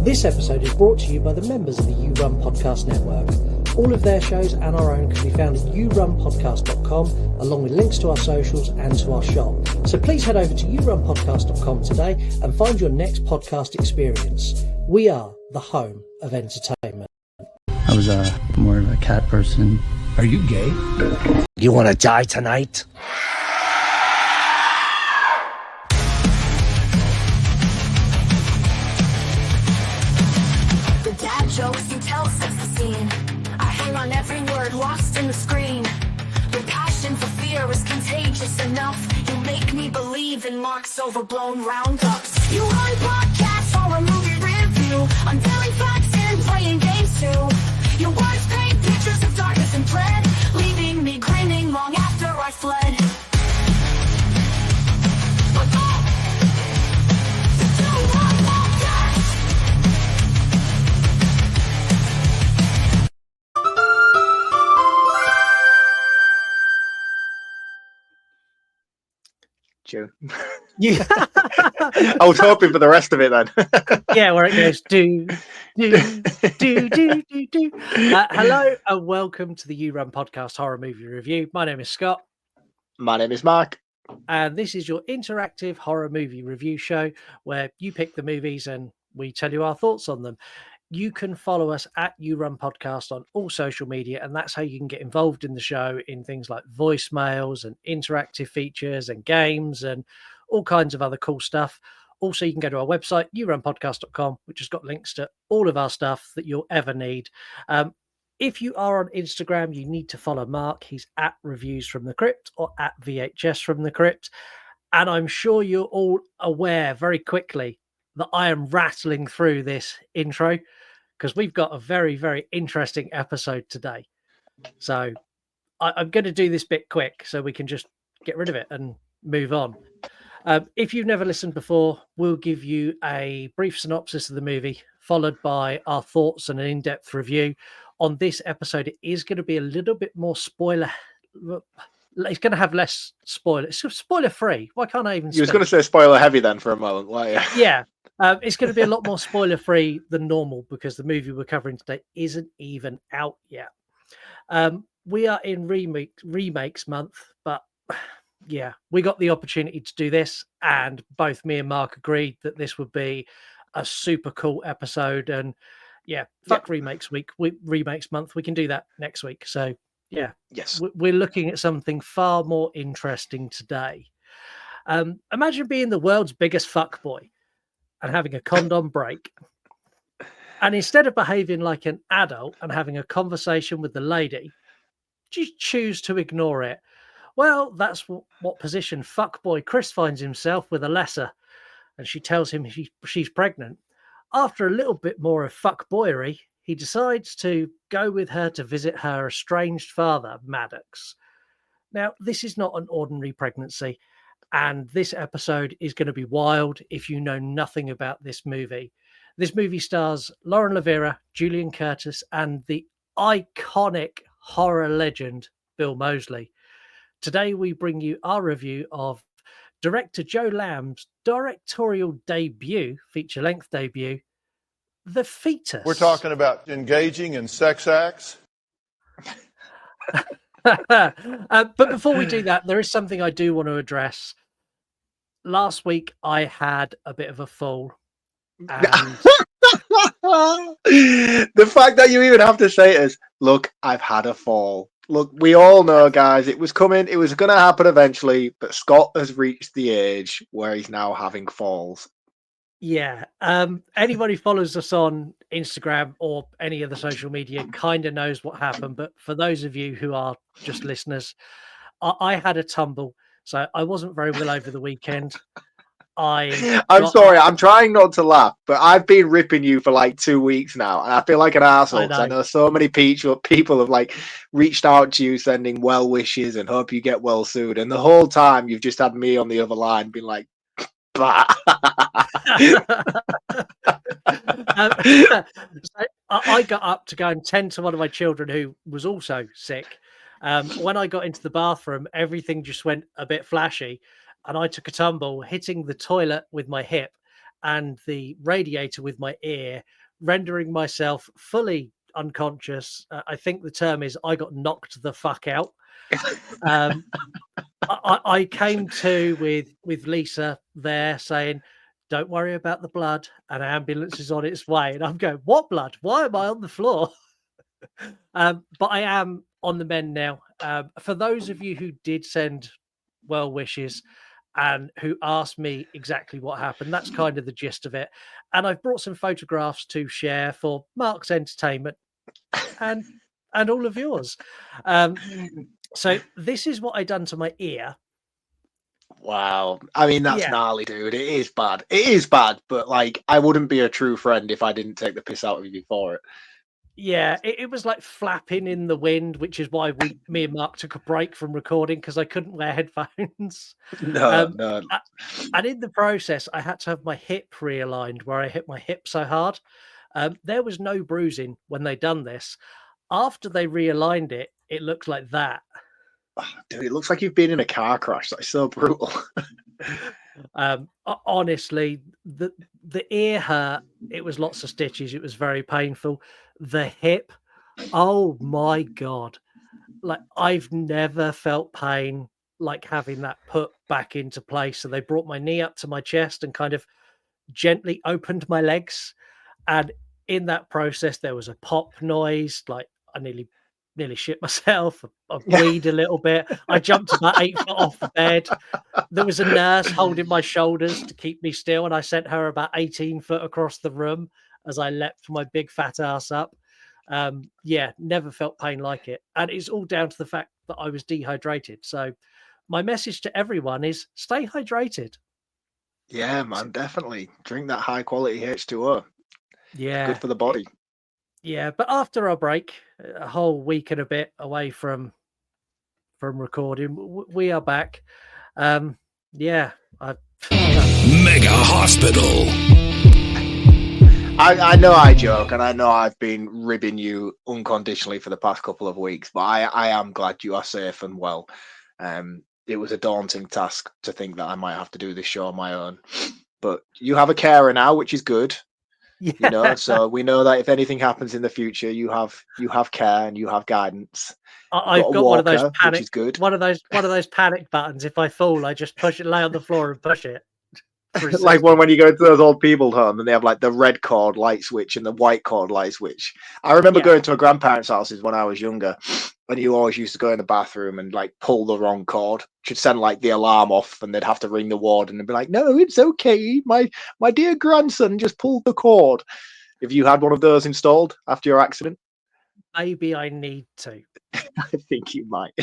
This episode is brought to you by the members of the You Run Podcast Network. All of their shows and our own can be found at yourunpodcast.com, along with links to our socials and to our shop. So please head over to yourunpodcast.com today and find your next podcast experience. We are the home of entertainment. I was more of a cat person. Are you gay? You want to die tonight? The dad jokes you tell sets the scene. I hang on every word lost in the screen. The passion for fear is contagious enough. You make me believe in Mark's overblown roundups. You run podcasts or a movie review, unveiling facts and playing games too. Your words paint pictures of darkness and dread, leaving me grinning long after I fled. But oh, the two-one podcast. Joe. Yeah. I was hoping for the rest of it then. Yeah, where it goes do. Hello and welcome to the You Run Podcast Horror Movie Review. My name is Scott. My name is Mark. And this is your interactive horror movie review show where you pick the movies and we tell you our thoughts on them. You can follow us at You Run Podcast on all social media, and that's how you can get involved in the show in things like voicemails and interactive features and games and all kinds of other cool stuff. Also, you can go to our website, yourunpodcast.com, which has got links to all of our stuff that you'll ever need. If you are on Instagram, you need to follow Mark. He's at Reviews from the Crypt or at VHS from the Crypt. And I'm sure you're all aware very quickly that I am rattling through this intro because we've got a very, very interesting episode today. So I'm going to do this bit quick so we can just get rid of it and move on. If you've never listened before, we'll give you a brief synopsis of the movie, followed by our thoughts and an in-depth review. On this episode, it is going to be a little bit more spoiler. It's going to have less spoiler. It's spoiler-free. Why can't I even You was going to say spoiler heavy then for a moment, weren't you? Yeah. It's going to be a lot more spoiler-free than normal because the movie we're covering today isn't even out yet. We are in remakes month, but yeah, we got the opportunity to do this, and both me and Mark agreed that this would be a super cool episode. And yeah, remakes week, remakes month. We can do that next week. So yeah, Yes. We're looking at something far more interesting today. Imagine being the world's biggest fuckboy and having a condom break. And instead of behaving like an adult and having a conversation with the lady, you choose to ignore it. Well, that's what position fuckboy Chris finds himself with Alessa, and she tells him she's pregnant. After a little bit more of fuckboyery, he decides to go with her to visit her estranged father, Maddox. Now, this is not an ordinary pregnancy, and this episode is going to be wild if you know nothing about this movie. This movie stars Lavera, Julian Curtis, and the iconic horror legend, Bill Mosley. Today, we bring you our review of director Joe Lam's directorial debut, feature-length debut, The Fetus. We're talking about engaging in sex acts. But before we do that, there is something I do want to address. Last week, I had a bit of a fall. And The fact that you even have to say it is, look, I've had a fall. Look, we all know, guys, it was coming. It was going to happen eventually, but Scott has reached the age where he's now having falls. yeah, anybody who follows us on Instagram or any other social media kind of knows what happened. But for those of you who are just listeners, I had a tumble, so I wasn't very well over the weekend. I'm sorry, I'm trying not to laugh, but I've been ripping you for like 2 weeks now, and I feel like an arsehole because I know so many people have like reached out to you sending well wishes and hope you get well soon, and the whole time you've just had me on the other line being like, bah. So I got up to go and tend to one of my children who was also sick. When I got into the bathroom, everything just went a bit flashy, and I took a tumble, hitting the toilet with my hip and the radiator with my ear, rendering myself fully unconscious. I think the term is I got knocked the fuck out. I came to with Lisa there saying, "Don't worry about the blood. An ambulance is on its way." And I'm going, "What blood? Why am I on the floor?" But I am on the mend now. For those of you who did send well wishes and who asked me exactly what happened, that's kind of the gist of it. And I've brought some photographs to share for Mark's entertainment and all of yours. So this is what I done to my ear. Wow. I mean, that's gnarly, dude. It is bad. It is bad, but like, I wouldn't be a true friend if I didn't take the piss out of you for it. Yeah, it was like flapping in the wind, which is why me and Mark took a break from recording because I couldn't wear headphones. No. And in the process, I had to have my hip realigned where I hit my hip so hard. There was no bruising when they done this. After they realigned it, it looks like that. Oh, dude, it looks like you've been in a car crash. That's so brutal. Honestly, the ear hurt. It was lots of stitches. It was very painful. The hip, oh my God. Like, I've never felt pain like having that put back into place. So they brought my knee up to my chest and kind of gently opened my legs. And in that process, there was a pop noise. Like, I nearly shit myself. I weed a little bit. I jumped about 8 foot off the bed. There was a nurse holding my shoulders to keep me still, and I sent her about 18 foot across the room as I leapt my big fat ass up. Never felt pain like it. And it's all down to the fact that I was dehydrated. So my message to everyone is stay hydrated. Yeah, man, definitely. Drink that high quality H2O. Yeah. Good for the body. Yeah, but after our break, a whole week and a bit away from recording, we are back. Mega Hospital. I know I joke, and I know I've been ribbing you unconditionally for the past couple of weeks, but I am glad you are safe and well. It was a daunting task to think that I might have to do this show on my own, but you have a carer now, which is good. Yeah. You know, so we know that if anything happens in the future, you have care and you have guidance. I've got one of those panic, which is good. One of those panic buttons. If I fall, I just push it, lay on the floor and push it. Like when you go to those old people's home and they have like the red cord light switch and the white cord light switch. I remember going to a grandparents' houses when I was younger, and you always used to go in the bathroom and like pull the wrong cord, which would send like the alarm off, and they'd have to ring the warden and be like, "No, it's okay. My dear grandson just pulled the cord." If you had one of those installed after your accident, maybe I need to. I think you might.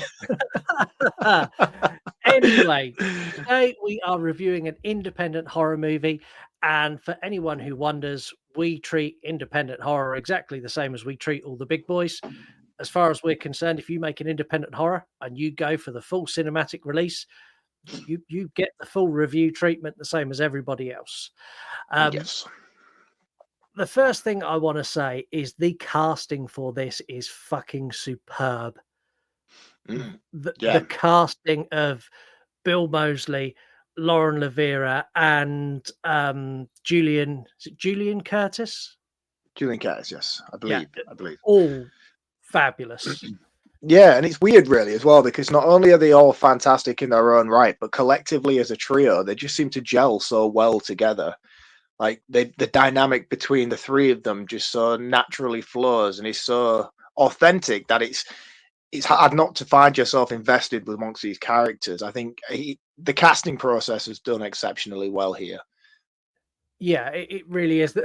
Anyway, today we are reviewing an independent horror movie. And for anyone who wonders, we treat independent horror exactly the same as we treat all the big boys. As far as we're concerned, if you make an independent horror and you go for the full cinematic release, you get the full review treatment the same as everybody else. Yes. The first thing I want to say is the casting for this is fucking superb. The casting of Bill Mosley, Lauren Lavera, and Julian Curtis? Julian Curtis, yes, I believe. All fabulous. Yeah, and it's weird really as well, because not only are they all fantastic in their own right, but collectively as a trio, they just seem to gel so well together. Like the dynamic between the three of them just so naturally flows and is so authentic that it's hard not to find yourself invested with amongst these characters. I think the casting process has done exceptionally well here. Yeah, it really is.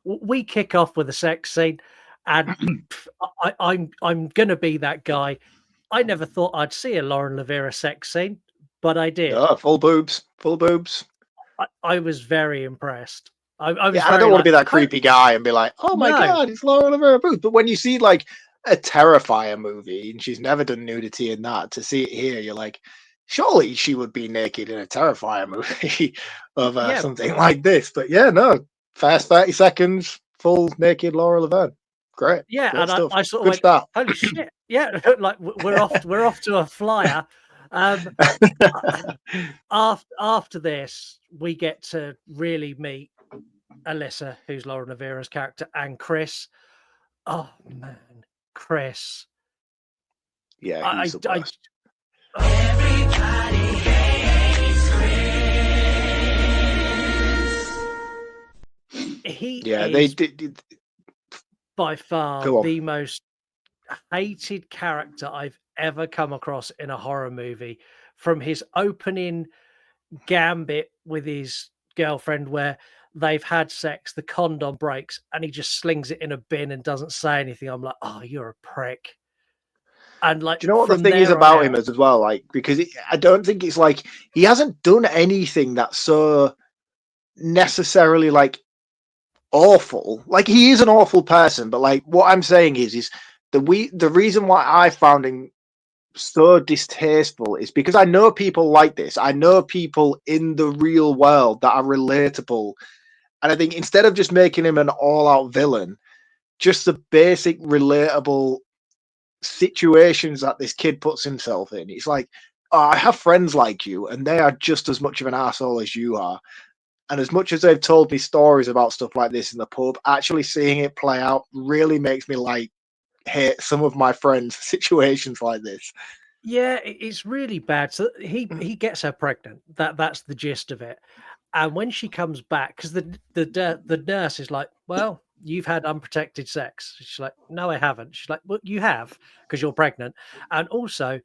We kick off with a sex scene, and I'm gonna be that guy. I never thought I'd see a Lauren Lavera sex scene, but I did. Oh, full boobs. I was very impressed. I don't want to be that creepy guy and be like, "Oh my God, it's Lauren Lavera boobs." But when you see like a Terrifier movie and she's never done nudity in that, to see it here, you're like, surely she would be naked in a Terrifier movie of something like this. But yeah, no, fast 30 seconds, full naked Laura Laverne. Great. Yeah, great and stuff. I sort of Good went, start. holy shit. Yeah, like we're off to a flyer. After this, we get to really meet Alessa, who's Laura Navira's character, and Chris. Oh man, Chris. Yeah, he's the worst. Everybody hates Chris. He Yeah, is they did. by far Go on. the most hated character I've ever come across in a horror movie. From his opening gambit with his girlfriend, where they've had sex, the condom breaks, and he just slings it in a bin and doesn't say anything. I'm like, oh, you're a prick. And like, do you know what the from thing is there on about out, him as well? Like, because I don't think it's like he hasn't done anything that's so necessarily like awful. Like, he is an awful person, but like what I'm saying is the reason why I found him so distasteful is because I know people like this. I know people in the real world that are relatable, and I think instead of just making him an all-out villain, just the basic relatable situations that this kid puts himself in. It's like, oh, I have friends like you, and they are just as much of an asshole as you are. And as much as they've told me stories about stuff like this in the pub, actually seeing it play out really makes me like hate some of my friends' situations like this. yeah, it's really bad. So he gets her pregnant. That's the gist of it. And when she comes back, because the nurse is like, well, you've had unprotected sex. She's like, no, I haven't. She's like, well, you have because you're pregnant, and also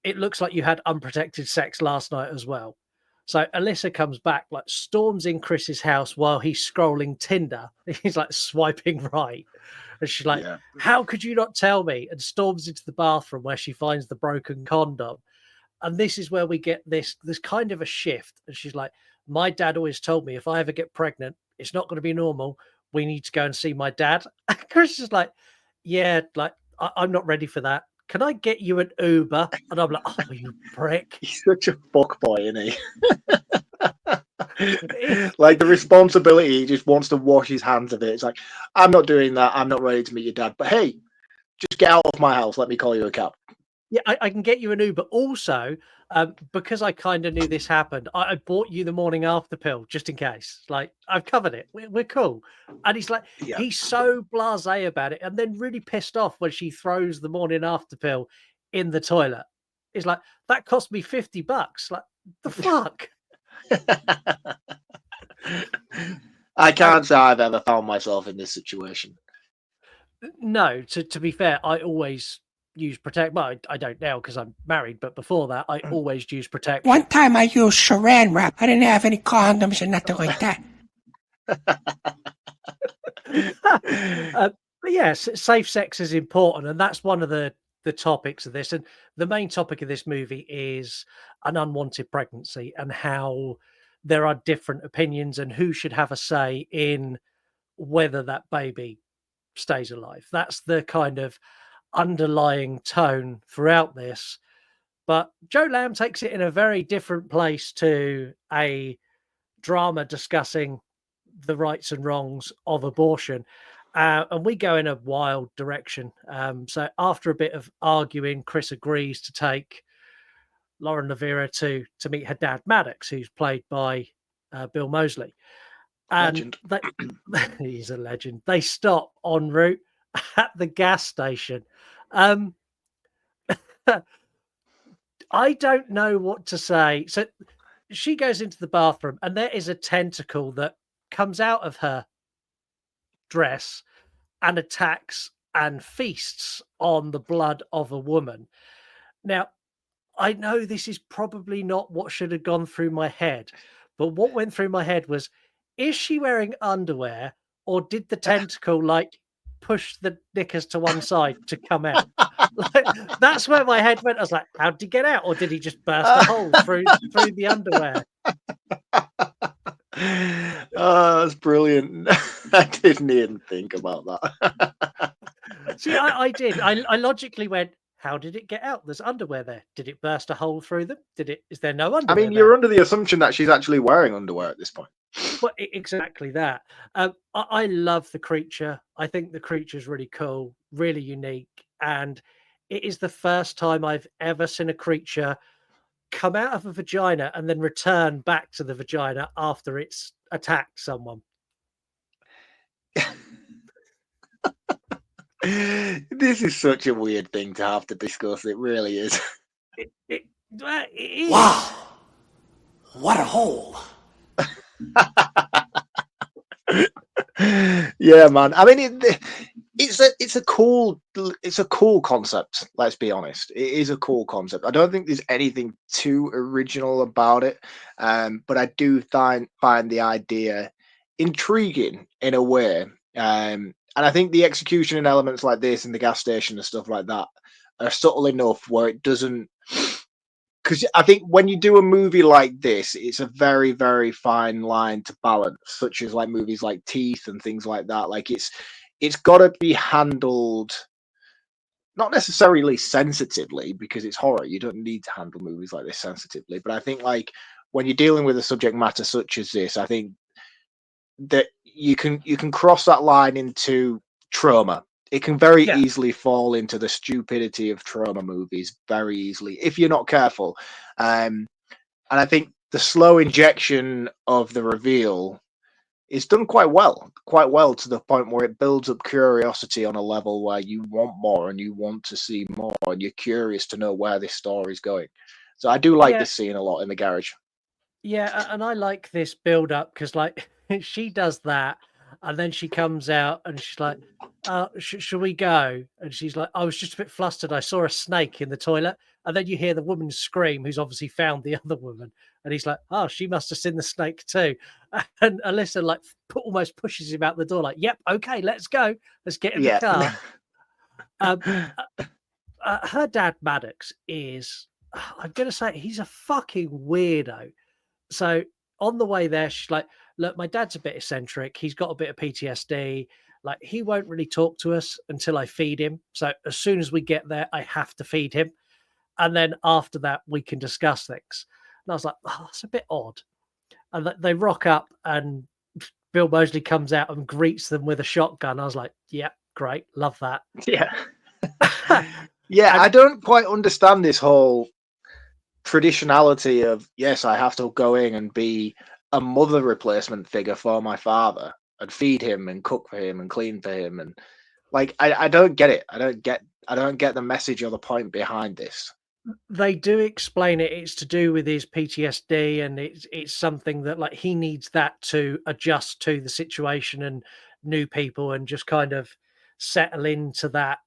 it looks like you had unprotected sex last night as well. So Alessa comes back, like storms in Chris's house while he's scrolling Tinder. He's like swiping right. And she's like, Yeah. how could you not tell me? And storms into the bathroom where she finds the broken condom. And this is where we get this kind of a shift. And she's like, my dad always told me if I ever get pregnant, it's not going to be normal. We need to go and see my dad. And Chris is like, yeah, like I'm not ready for that. Can I get you an Uber? And I'm like, oh, you prick. He's such a fuck boy, isn't he? Like, the responsibility, he just wants to wash his hands of it. It's like, I'm not doing that. I'm not ready to meet your dad. But hey, just get out of my house. Let me call you a cab. Yeah, I can get you an Uber. Also, because I kind of knew this happened, I bought you the morning after pill just in case. Like, I've covered it. We're cool. And he's like, Yeah. he's so blasé about it, and then really pissed off when she throws the morning after pill in the toilet. It's like, that cost me $50. Like, the fuck? I can't say I've ever found myself in this situation. No, to be fair, I always use protect. Well, I don't now because I'm married, but before that, I always use protection. One time I used saran wrap. I didn't have any condoms and nothing like that. But yes, safe sex is important, and that's one of the topics of this. And the main topic of this movie is an unwanted pregnancy and how there are different opinions and who should have a say in whether that baby stays alive. That's the kind of underlying tone throughout this. But Joe Lam takes it in a very different place to a drama discussing the rights and wrongs of abortion. And we go in a wild direction. So after a bit of arguing, Chris agrees to take Lauren Lavera to meet her dad, Maddox, who's played by Bill Mosley. And he's a legend. They stop en route at the gas station. I don't know what to say. So she goes into the bathroom and there is a tentacle that comes out of her dress and attacks and feasts on the blood of a woman. Now, I know this is probably not what should have gone through my head, but what went through my head was, is she wearing underwear or did the tentacle like push the knickers to one side to come out? Like, that's where my head went. I was like, how did he get out? Or did he just burst a hole through the underwear? Oh, that's brilliant. I didn't even think about that. See, I did. I logically went, how did it get out? There's underwear there. Did it burst a hole through them? Is there no underwear? I mean, you're under the assumption that she's actually wearing underwear at this point. Well, exactly that. I love the creature. I think the creature is really cool, really unique. And it is the first time I've ever seen a creature come out of a vagina and then return back to the vagina after it's attacked someone. This is such a weird thing to have to discuss. It really is. It is. Wow. What a hole. Yeah, man. I mean, it's a cool concept. Let's be honest. It is a cool concept. I don't think there's anything too original about it, but I do find the idea intriguing in a way. And I think the execution in elements like this in the gas station and stuff like that are subtle enough where it doesn't. Because I think when you do a movie like this, it's a very, very fine line to balance, such as like movies like Teeth and things like that. Like it's got to be handled not necessarily sensitively because it's horror. You don't need to handle movies like this sensitively. But I think like when you're dealing with a subject matter such as this, I think that you can cross that line into trauma. It can very easily fall into the stupidity of trauma movies very easily if you're not careful. And I think the slow injection of the reveal is done quite well to the point where it builds up curiosity on a level where you want more and you want to see more and you're curious to know where this story is going. So I do like this scene a lot in the garage. Yeah, and I like this build up because, like, she does that, and then she comes out and she's like, "Should we go?" And she's like, "I was just a bit flustered. I saw a snake in the toilet." And then you hear the woman scream, who's obviously found the other woman, and he's like, "Oh, she must have seen the snake too." And Alessa like almost pushes him out the door, like, "Yep, okay, let's go. Let's get in the car." Her dad Maddox is, I'm gonna say, he's a fucking weirdo. So on the way there, she's like, "Look, my dad's a bit eccentric. He's got a bit of PTSD. Like, he won't really talk to us until I feed him. So as soon as we get there, I have to feed him. And then after that, we can discuss things." And I was like, "Oh, that's a bit odd." And they rock up, and Bill Mosley comes out and greets them with a shotgun. I was like, "Yeah, great. Love that." Yeah. Yeah, I don't quite understand this whole traditionality of, yes, I have to go in and be a mother replacement figure for my father and feed him and cook for him and clean for him. And like, I don't get it. I don't get the message or the point behind this. They do explain it. It's to do with his PTSD, and it's something that, like, he needs that to adjust to the situation and new people and just kind of settle into that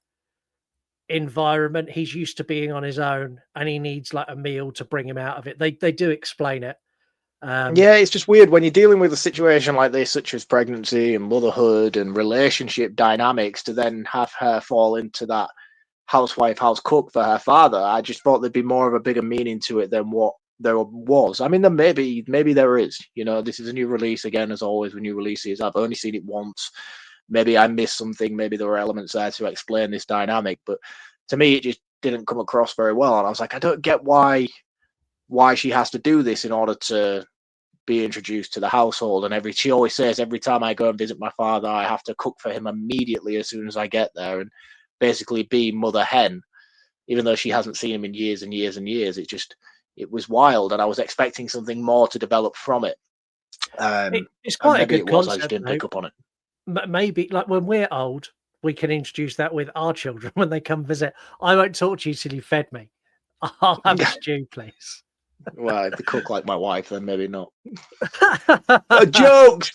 environment. He's used to being on his own, and he needs like a meal to bring him out of it. They do explain it. Yeah, it's just weird when you're dealing with a situation like this, such as pregnancy and motherhood and relationship dynamics, to then have her fall into that housewife, house cook for her father. I just thought there'd be more of a bigger meaning to it than what there was. I mean, then maybe there is. You know, this is a new release again, as always with new releases. I've only seen it once. Maybe I missed something. Maybe there were elements there to explain this dynamic, but to me, it just didn't come across very well. And I was like, I don't get why she has to do this in order to be introduced to the household. And she always says, every time I go and visit my father, I have to cook for him immediately as soon as I get there, and basically be mother hen, even though she hasn't seen him in years and years and years. It was wild, and I was expecting something more to develop from it. It's quite a good concept. I just didn't pick up on it. Maybe like when we're old, we can introduce that with our children when they come visit. "I won't talk to you till you fed me. I'll have a stew, please." Well, if they cook like my wife, then maybe not. Jokes.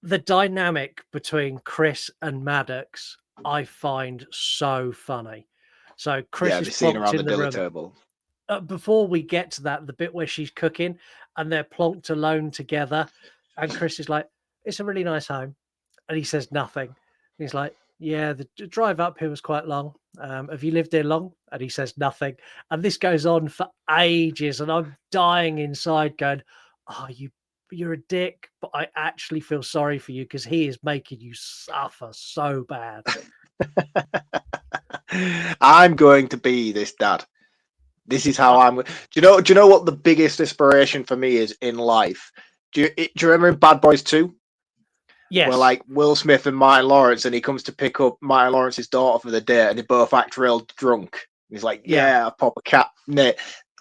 The dynamic between Chris and Maddox, I find so funny. So Chris is plonked in the room. Table. Before we get to that, the bit where she's cooking and they're plonked alone together, and Chris is like, "It's a really nice home," and he says nothing. And he's like, "Yeah, the drive up here was quite long. Have you lived here long?" And he says nothing. And this goes on for ages, and I'm dying inside going, "Oh, you're a dick," but I actually feel sorry for you because he is making you suffer so bad. I'm going to be this dad. This is how I'm. Do you know what the biggest inspiration for me is in life? Do you remember in Bad Boys 2? Yes. Where like Will Smith and Martin Lawrence, and he comes to pick up Martin Lawrence's daughter for the date, and they both act real drunk. He's like, "Yeah, pop a cat."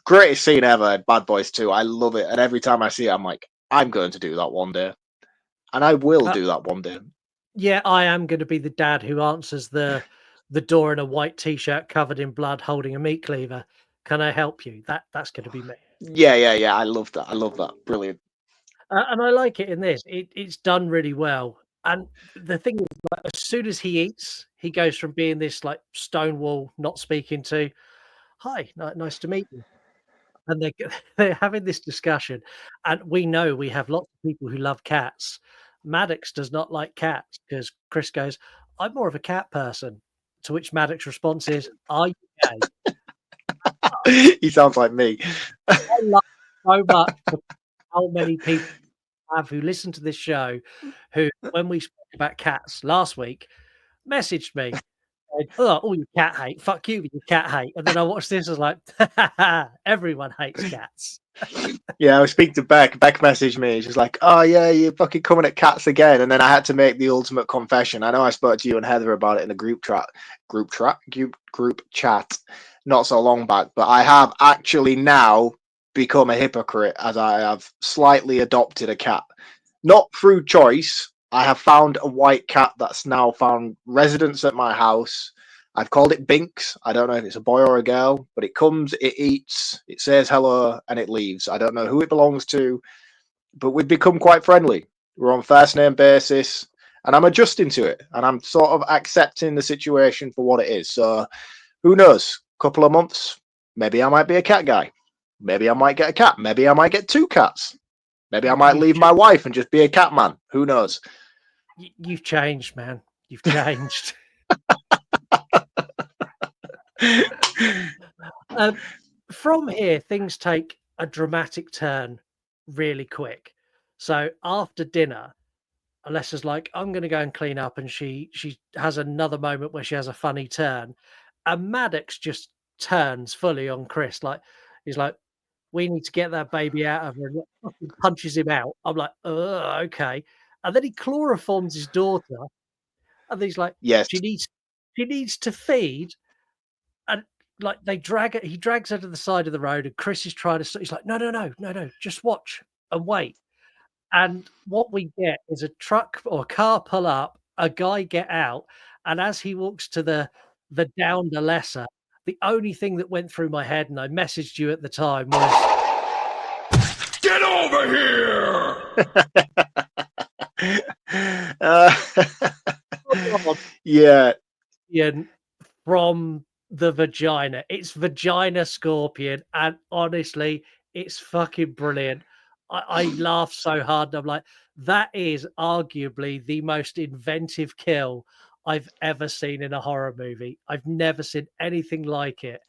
Greatest scene ever in Bad Boys 2. I love it, and every time I see it, I'm like, I'm going to do that one day. and I will do that one day. Yeah, I am going to be the dad who answers the door in a white t-shirt covered in blood, holding a meat cleaver. Can I help you? That's going to be me. Yeah. I love that. I love that. Brilliant. And I like it in this. It's done really well. And the thing is, like, as soon as he eats, he goes from being this like stonewall, not speaking to, "Hi, nice to meet you." And they're having this discussion, and we know we have lots of people who love cats. Maddox does not like cats because Chris goes, "I'm more of a cat person." To which Maddox response is, "Are you gay?" He sounds like me. I love so much how many people have who listen to this show who, when we spoke about cats last week, messaged me. Oh, you cat hate. Fuck you with your cat hate. And then I watched this, I was like, everyone hates cats. Yeah, I was speaking to Beck. Beck messaged me. She's like, "Oh yeah, you're fucking coming at cats again." And then I had to make the ultimate confession. I know I spoke to you and Heather about it in a group chat not so long back, but I have actually now become a hypocrite as I have slightly adopted a cat. Not through choice. I have found a white cat that's now found residence at my house. I've called it Binks. I don't know if it's a boy or a girl, but it comes, it eats, it says hello, and it leaves. I don't know who it belongs to, but we've become quite friendly. We're on first name basis, and I'm adjusting to it, and I'm sort of accepting the situation for what it is. So who knows? Couple of months, maybe I might be a cat guy. Maybe I might get a cat. Maybe I might get 2 cats. Maybe I might leave my wife and just be a cat man. Who knows? You've changed, man. You've changed. From here, things take a dramatic turn really quick. So after dinner, Alessa's like, "I'm going to go and clean up," and she has another moment where she has a funny turn, and Maddox just turns fully on Chris. Like he's like, "We need to get that baby out of her," and fucking punches him out. I'm like, okay. And then he chloroforms his daughter, and he's like, Yes. she needs to feed. And like they drag it, he drags her to the side of the road, and Chris is trying to. He's like, no, just watch and wait. And what we get is a truck or a car pull up, a guy get out, and as he walks to the downed Alessa, the only thing that went through my head, and I messaged you at the time, was, "Get over here!" Yeah. From the vagina. It's vagina scorpion, and honestly, it's fucking brilliant. I laughed so hard. I'm like, that is arguably the most inventive kill I've ever seen in a horror movie. I've never seen anything like it.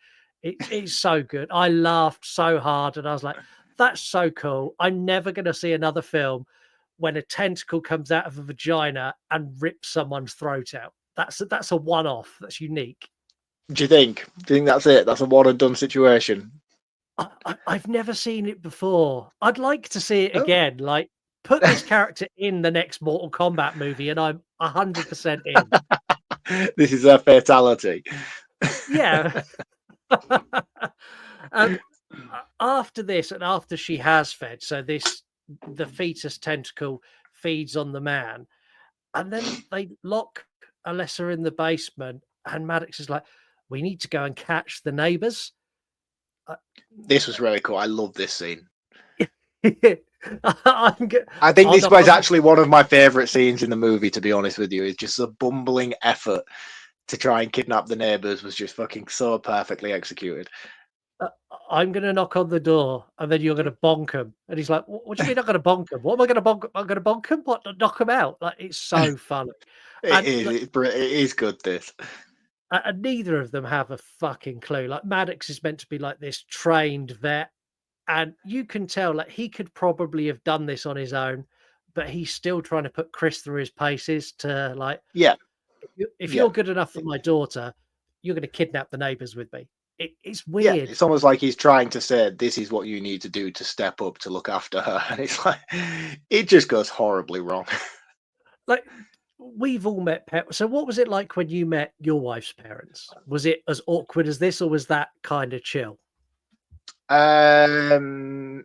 It's so good. I laughed so hard, and I was like, that's so cool. I'm never going to see another film when a tentacle comes out of a vagina and rips someone's throat out. That's a one-off. That's unique. Do you think? Do you think that's it? That's a one and done situation. I've never seen it before. I'd like to see it again. Like, put this character in the next Mortal Kombat movie, and I'm 100% in. This is a fatality. Yeah. After this, and after she has fed, so the fetus tentacle feeds on the man, and then they lock Alessa in the basement, and Maddox is like, "We need to go and catch the neighbors." This was really cool. I love this scene. I think this was actually one of my favorite scenes in the movie, to be honest with you. It's just a bumbling effort to try and kidnap the neighbors was just fucking so perfectly executed. I'm going to knock on the door, and then you're going to bonk him. And he's like, "What do you mean I'm going to bonk him? What am I going to bonk? I'm going to bonk him? What? Knock him out?" Like, it's so funny. It is good, this. And neither of them have a fucking clue. Like, Maddox is meant to be like this trained vet, and you can tell like he could probably have done this on his own, but he's still trying to put Chris through his paces to like, yeah, if you're good enough for my daughter, you're going to kidnap the neighbors with me. It's weird. Yeah, it's almost like he's trying to say, this is what you need to do to step up to look after her. And it's like, it just goes horribly wrong. Like, we've all met parents. So what was it like when you met your wife's parents? Was it as awkward as this, or was that kind of chill? It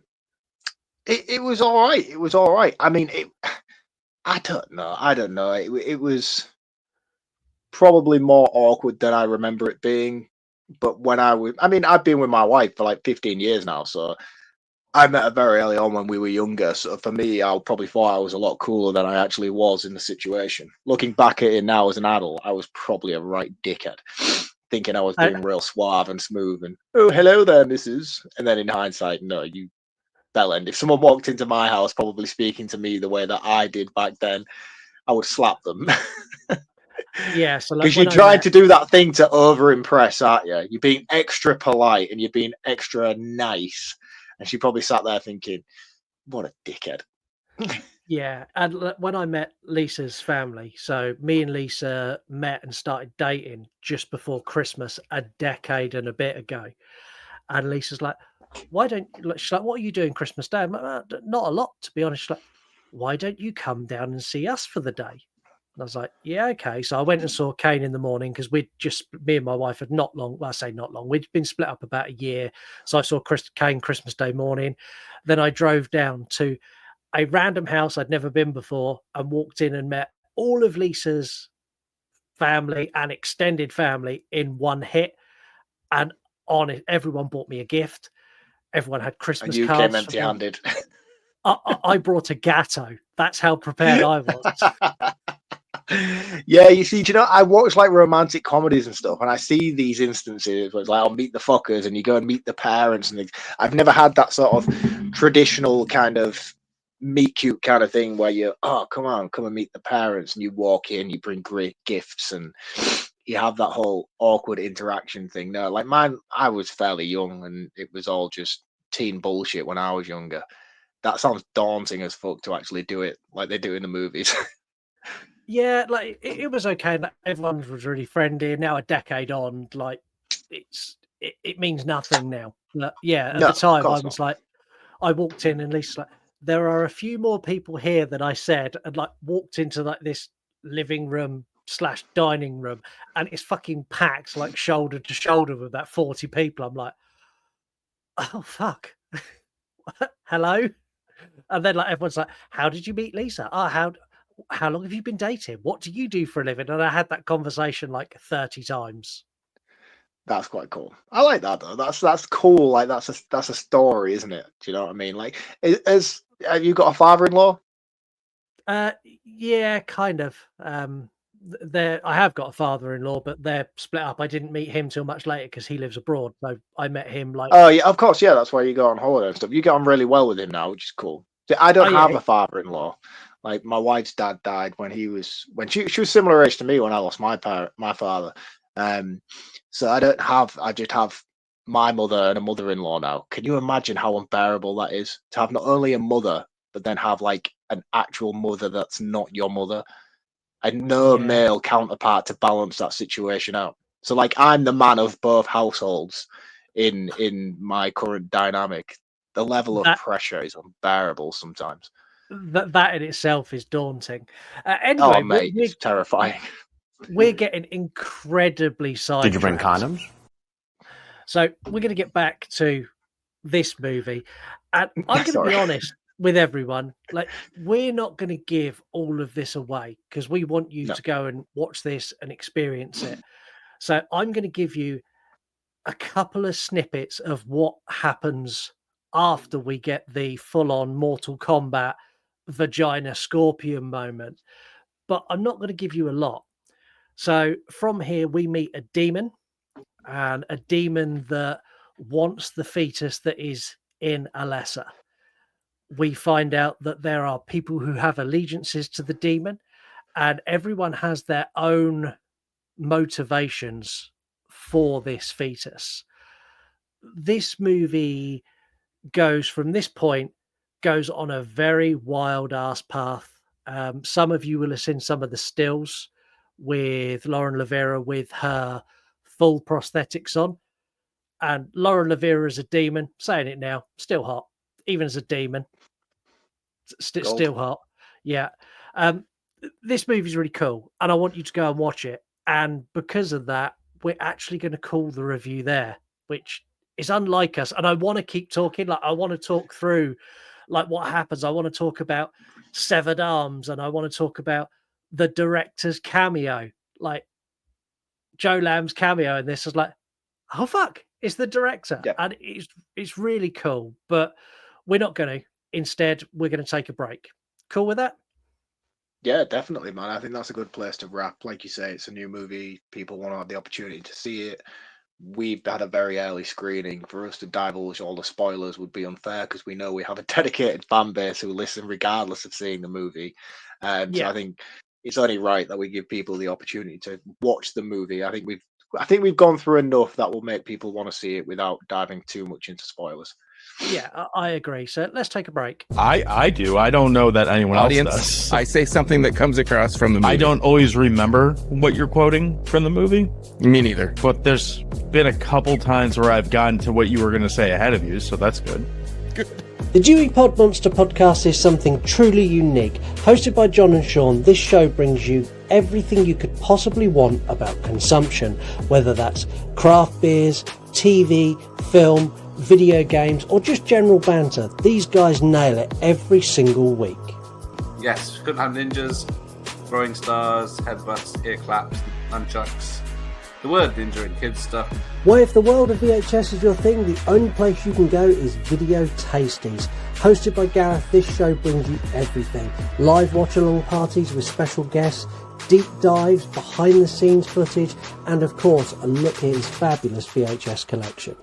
was all right. It was all right. I mean, I don't know. I don't know. It was probably more awkward than I remember it being. But when I mean, I've been with my wife for like 15 years now, so I met her very early on when we were younger. So for me, I probably thought I was a lot cooler than I actually was in the situation. Looking back at it now as an adult, I was probably a right dickhead, thinking I was I, being real suave and smooth and, oh, hello there, Mrs. And then in hindsight, no, you bellend. If someone walked into my house probably speaking to me the way that I did back then, I would slap them. yeah, so like Because you're when I trying met, to do that thing to over impress, aren't you? You're being extra polite and you're being extra nice. And she probably sat there thinking, what a dickhead. yeah, and when I met Lisa's family, so me and Lisa met and started dating just before Christmas a decade and a bit ago. And Lisa's like, why don't like, she's like, what are you doing Christmas Day? I'm like, not a lot, to be honest. She's like, why don't you come down and see us for the day? And I was like, yeah, okay. So I went and saw Kane in the morning because me and my wife had not long, well, I say not long, we'd been split up about a year. So I saw Kane Christmas Day morning. Then I drove down to a random house I'd never been before and walked in and met all of Lisa's family and extended family in one hit. And on it, everyone bought me a gift. Everyone had And Christmas you came cards for empty me. handed. I brought a gatto. That's how prepared I was. Yeah, you see, do you know, I watch like romantic comedies and stuff, and I see these instances where it's like, I'll meet the fuckers, and you go and meet the parents and things. I've never had that sort of traditional kind of meet cute kind of thing where you, oh, come on, come and meet the parents, and you walk in, you bring great gifts, and you have that whole awkward interaction thing. No, like mine, I was fairly young, and it was all just teen bullshit when I was younger. That sounds daunting as fuck to actually do it like they do in the movies. Yeah, like it was okay. Like, everyone was really friendly. Now a decade on, like it means nothing now. But yeah, at No, the of time I course not. was like, I walked in and Lisa's like, there are a few more people here than I said, and like walked into like this living room slash dining room, and it's fucking packed like shoulder to shoulder with about 40 people. I'm like, oh fuck, hello. And then like everyone's like, how did you meet Lisa? Oh, how long have you been dating? What do you do for a living? And I had that conversation like 30 times. That's quite cool. I like that though. That's cool. Like that's a story, isn't it? Do you know what I mean? Like, is have you got a father-in-law? Uh, yeah, kind of. There, I have got a father-in-law, but they're split up. I didn't meet him till much later because he lives abroad. So I met him like, Oh yeah, of course. Yeah, that's why you go on holiday and stuff. You get on really well with him now, which is cool. See, I oh don't yeah, have a father-in-law. Like my wife's dad died when she was similar age to me when I lost my father. Um, so I just have my mother and a mother-in-law now. Can you imagine how unbearable that is to have not only a mother but then have like an actual mother that's not your mother and no yeah. male counterpart to balance that situation out. So like I'm the man of both households in my current dynamic. The level of That pressure is unbearable sometimes. that in itself is daunting. Oh Anyway, mate, it's terrifying. we're getting incredibly Did you bring sidetracked. condoms? So we're going to get back to this movie, and I'm going to be Sorry. honest with everyone. Like, we're not going to give all of this away because we want you No. to go and watch this and experience it. So I'm going to give you a couple of snippets of what happens after we get the full-on Mortal Kombat vagina scorpion moment, but I'm not going to give you a lot. So from here, we meet a demon, and a demon that wants the fetus that is in Alessa. We find out that there are people who have allegiances to the demon, and everyone has their own motivations for this fetus. This movie goes from this point, goes on a very wild ass path. Some of you will have seen some of the stills with Lauren Lavera with her full prosthetics on. And Lauren Lavera as a demon, saying it now, still hot, even as a demon, Gold. still hot. Yeah. This movie's really cool, and I want you to go and watch it. And because of that, we're actually going to call the review there, which is unlike us. And I want to keep talking. Like, I want to talk through like what happens. I want to talk about severed arms, and I want to talk about the director's cameo, like Joe Lam's cameo. And this is like, oh fuck, it's the director, and it's really cool. But we're not going to. Instead, we're going to take a break. Cool with that? Yeah, definitely, man. I think that's a good place to wrap. Like you say, it's a new movie. People want to have the opportunity to see it. We've had a very early screening. For us to divulge all the spoilers would be unfair because we know we have a dedicated fan base who listen regardless of seeing the movie. So I think it's only right that we give people the opportunity to watch the movie. I think we've gone through enough that will make people want to see it without diving too much into spoilers. Yeah, I agree. So let's take a break. I do. I don't know that anyone else does. I say something that comes across from the movie. I don't always remember what you're quoting from the movie. Me neither. But there's been a couple times where I've gotten to what you were going to say ahead of you, so that's good. The Dewey Pod Monster podcast is something truly unique. Hosted by John and Sean, this show brings you everything you could possibly want about consumption, whether that's craft beers, TV, film, video games, or just general banter. These guys nail it every single week. Yes, couldn't have ninjas, throwing stars, headbutts, ear claps, nunchucks. The word ninja and kids stuff. Well, if the world of VHS is your thing, the only place you can go is Video Tasties. Hosted by Gareth, this show brings you everything. Live watch-along parties with special guests, deep dives, behind-the-scenes footage, and of course, a look at his fabulous VHS collection.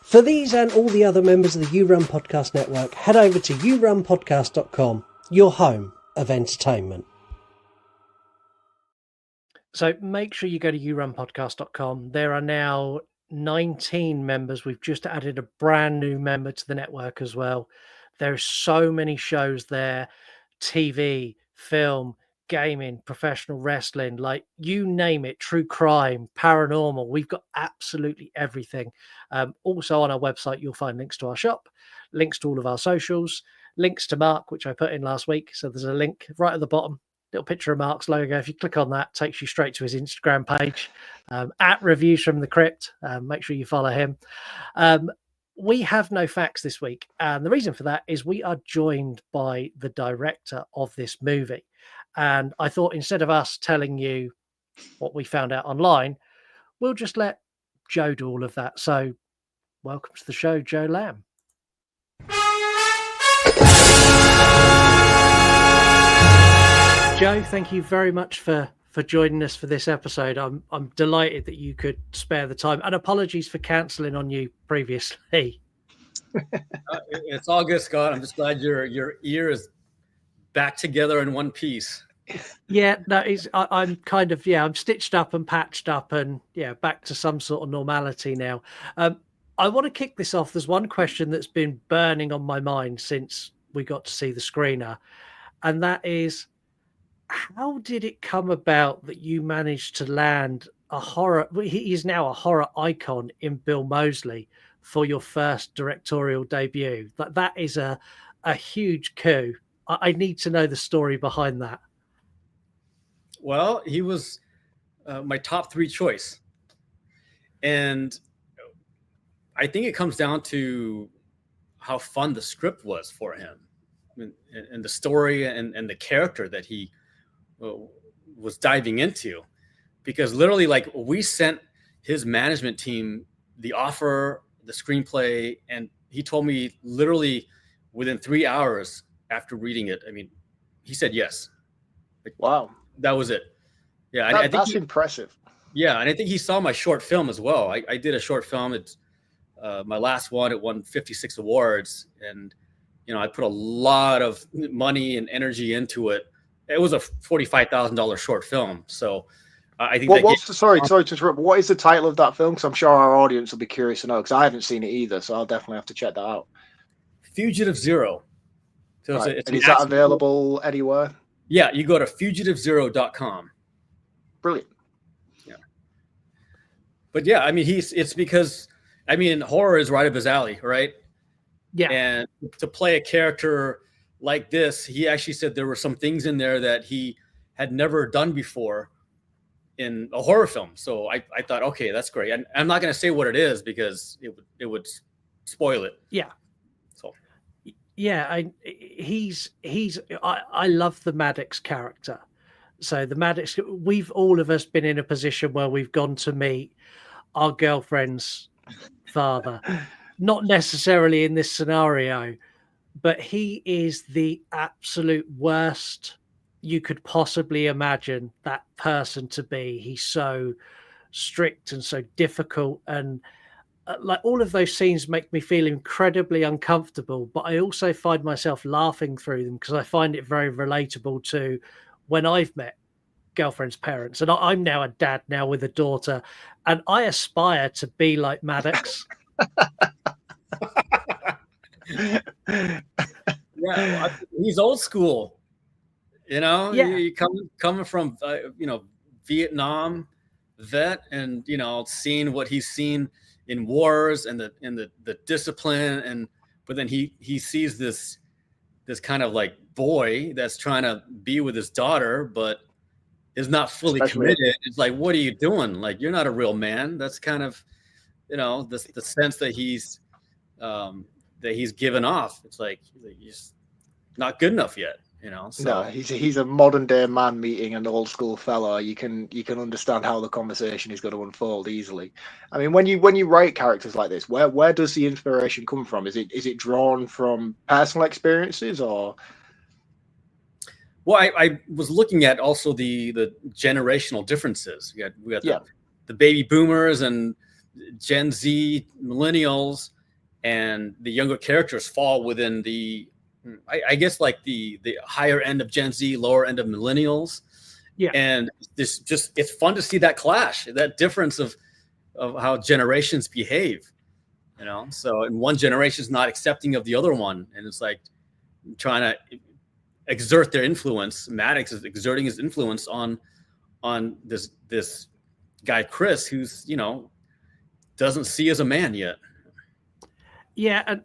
For these and all the other members of the You Run Podcast Network, head over to yourunpodcast.com, your home of entertainment. So make sure you go to yourunpodcast.com. There are now 19 members. We've just added a brand new member to the network as well. There's so many shows there, TV, film, gaming, professional wrestling, like you name it, true crime, paranormal. We've got absolutely everything. Also on our website, you'll find links to our shop, links to all of our socials, links to Mark, which I put in last week. So there's a link right at the bottom, little picture of Mark's logo. If you click on that, it takes you straight to his Instagram page, at Reviews from the Crypt. Make sure you follow him. We have no facts this week. And the reason for that is we are joined by the director of this movie. And I thought instead of us telling you what we found out online, we'll just let Joe do all of that. So welcome to the show, Joe Lam. Joe, thank you very much for joining us for this episode. I'm delighted that you could spare the time, and apologies for cancelling on you previously. It's all good, Scott. I'm just glad your ear is back together in one piece. Yeah, no, I'm kind of, I'm stitched up and patched up and back to some sort of normality now. I want to kick this off. There's one question that's been burning on my mind since we got to see the screener, and that is, how did it come about that you managed to land a horror? He is now a horror icon in Bill Mosley for your first directorial debut. That is a huge coup. I need to know the story behind that. Well, he was my top 3 choice. And I think it comes down to how fun the script was for him, and the story and the character that he was diving into. Because literally, like, we sent his management team the offer, the screenplay, and he told me literally within 3 hours after reading it, I mean, he said yes. Wow. That was it. Yeah, I think that's impressive. Yeah, and I think he saw my short film as well. I did a short film. It's my last one. It won 56 awards, and I put a lot of money and energy into it. It was a $45,000 short film, so I think. Sorry to interrupt. What is the title of that film? Because I'm sure our audience will be curious to know. Because I haven't seen it either, so I'll definitely have to check that out. Fugitive Zero. So right. Is that available anywhere? Yeah, you go to fugitivezero.com. Brilliant. Yeah. But yeah, I mean, it's because, I mean, horror is right up his alley, right? Yeah. And to play a character like this, he actually said there were some things in there that he had never done before in a horror film. So I thought, okay, that's great. And I'm not going to say what it is because it would spoil it. Yeah. So Yeah, I love the Maddox character. So the Maddox, we've all of us been in a position where we've gone to meet our girlfriend's father, not necessarily in this scenario, but he is the absolute worst you could possibly imagine that person to be. He's so strict and so difficult, and like all of those scenes make me feel incredibly uncomfortable, but I also find myself laughing through them because I find it very relatable to when I've met girlfriend's parents, and I'm now a dad now with a daughter, and I aspire to be like Maddox. Yeah, he's old school. You know, Yeah. he coming from Vietnam vet, and seeing what he's seen in wars and the discipline, but then he sees this kind of like boy that's trying to be with his daughter, but is not fully committed. It's like, what are you doing? Like, you're not a real man. That's kind of the sense that he's given off. It's like he's not good enough yet. So. No, he's a modern day man meeting an old school fella. You can understand how the conversation is going to unfold easily. I mean, when you write characters like this, where does the inspiration come from? Is it drawn from personal experiences or? Well, I was looking at also the generational differences. We got the baby boomers and Gen Z millennials, and the younger characters fall within the I guess like the higher end of Gen Z, lower end of millennials. Yeah. And it's fun to see that clash, that difference of how generations behave, So, and one generation is not accepting of the other one. And it's like trying to exert their influence. Maddox is exerting his influence on this guy, Chris, who's, doesn't see as a man yet. Yeah. And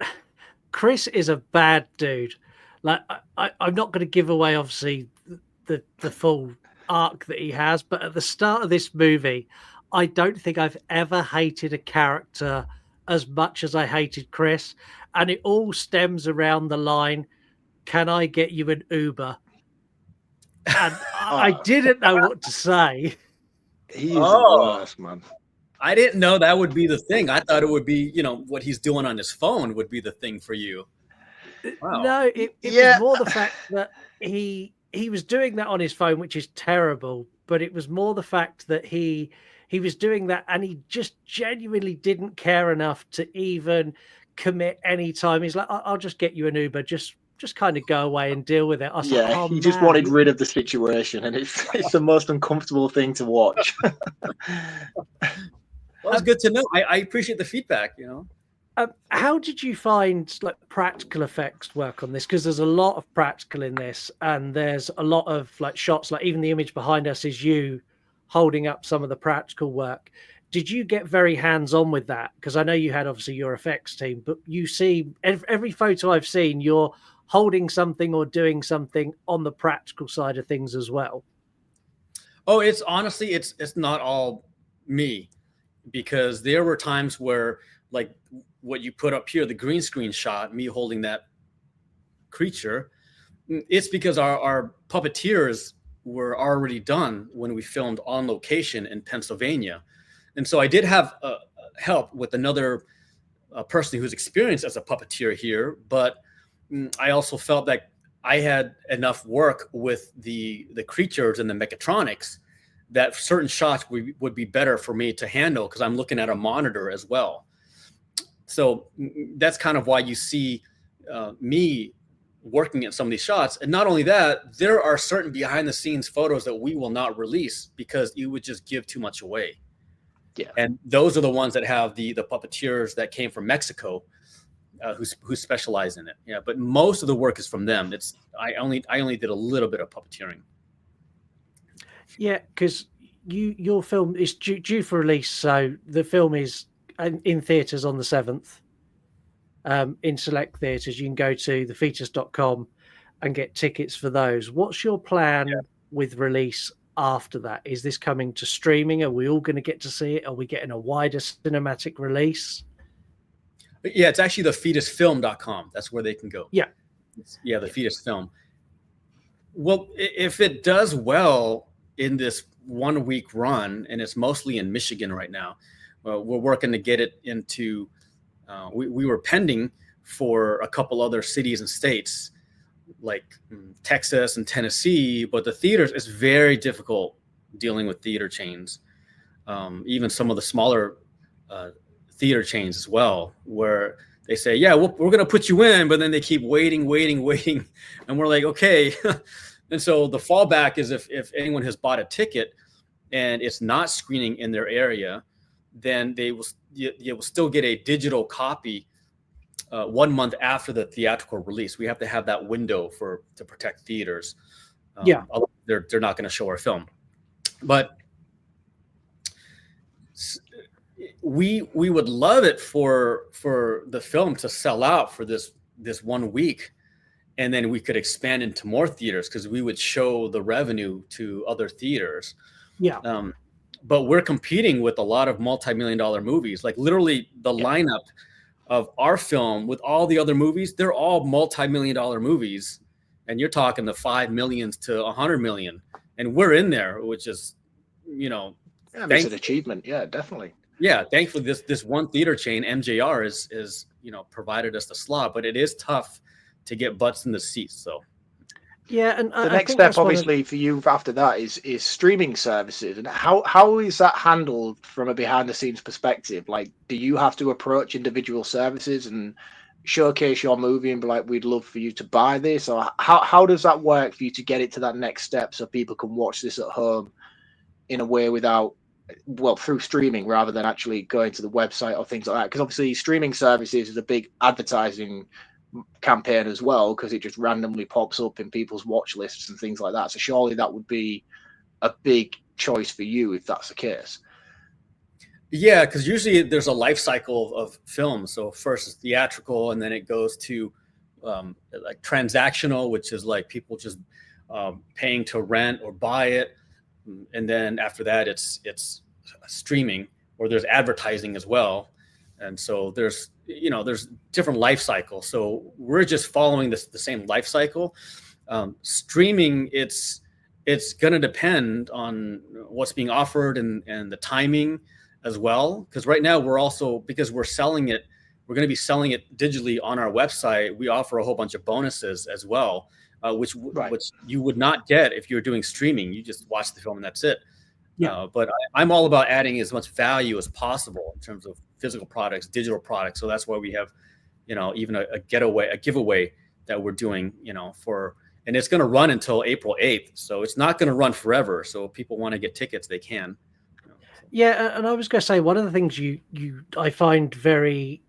Chris is a bad dude. Like I'm not going to give away, obviously, the full arc that he has, but at the start of this movie, I don't think I've ever hated a character as much as I hated Chris, and it all stems around the line, "Can I get you an Uber?" And I didn't know what to say. He's the worst, man. I didn't know that would be the thing. I thought it would be, what he's doing on his phone would be the thing for you. Wow. No, it was more the fact that he was doing that on his phone, which is terrible. But it was more the fact that he was doing that, and he just genuinely didn't care enough to even commit any time. He's like, "I'll just get you an Uber. Just kind of go away and deal with it." I was like, "Oh, he just wanted rid of the situation, and it's the most uncomfortable thing to watch. Well, that's good to know. I appreciate the feedback, How did you find like practical effects work on this? Because there's a lot of practical in this, and there's a lot of like shots, like even the image behind us is you holding up some of the practical work. Did you get very hands-on with that? Because I know you had obviously your effects team, but you see every photo I've seen, you're holding something or doing something on the practical side of things as well. Oh, it's honestly, it's not all me, because there were times where, like what you put up here, the green screen shot, me holding that creature, it's because our puppeteers were already done when we filmed on location in Pennsylvania. And so I did have help with another person who's experienced as a puppeteer here, but I also felt that I had enough work with the creatures and the mechatronics that certain shots would be better for me to handle, because I'm looking at a monitor as well. So that's kind of why you see me working at some of these shots. And not only that, there are certain behind the scenes photos that we will not release because it would just give too much away. Yeah. And those are the ones that have the puppeteers that came from Mexico, who specialize in it. Yeah. But most of the work is from them. I only did a little bit of puppeteering. Yeah, because your film is due for release, so the film is in theaters on the 7th. In select theaters, you can go to thefetus.com and get tickets for those. What's your plan with release after that? Is this coming to streaming? Are we all going to get to see it? Are we getting a wider cinematic release? Yeah, it's actually thefetusfilm.com. That's where they can go. Yeah. Yeah, the Fetus film. Well, if it does well in this 1 week run, and it's mostly in Michigan right now, we're working to get it into. We were pending for a couple other cities and states like Texas and Tennessee, but the theaters, it's very difficult dealing with theater chains, even some of the smaller theater chains as well, where they say, yeah, we're going to put you in, but then they keep waiting. And we're like, okay. And so the fallback is if anyone has bought a ticket and it's not screening in their area, then you will still get a digital copy 1 month after the theatrical release. We have to have that window to protect theaters. Yeah, they're not going to show our film, but we would love it for the film to sell out for this 1 week, and then we could expand into more theaters because we would show the revenue to other theaters. Yeah. But we're competing with a lot of multi-million-dollar movies. Like literally the lineup of our film with all the other movies, they're all multi-million-dollar movies. And you're talking the 5 millions to 100 million. And we're in there, which is, it's an achievement. Yeah, definitely. Yeah. Thankfully this one theater chain, MJR, is provided us the slot, but it is tough to get butts in the seats. So yeah, and the next step, obviously, for you after that is streaming services. And how is that handled from a behind the scenes perspective? Like, do you have to approach individual services and showcase your movie and be like, we'd love for you to buy this? Or how does that work for you to get it to that next step so people can watch this at home in a way through streaming rather than actually going to the website or things like that? Because obviously streaming services is a big advertising campaign as well, because it just randomly pops up in people's watch lists and things like that. So surely that would be a big choice for you if that's the case. Yeah, because usually there's a life cycle of film. So first it's theatrical, and then it goes to like transactional, which is like people just paying to rent or buy it, and then after that it's streaming, or there's advertising as well. And so there's different life cycles. So we're just following the same life cycle. Streaming, it's going to depend on what's being offered and the timing as well. Because right now because we're selling it, we're going to be selling it digitally on our website. We offer a whole bunch of bonuses as well, which you would not get if you're doing streaming. You just watch the film and that's it. Yeah. But I'm all about adding as much value as possible in terms of physical products, digital products. So that's why we have, even a giveaway that we're doing, and it's going to run until April 8th. So it's not going to run forever. So if people want to get tickets, they can. Yeah. And I was going to say, one of the things I find very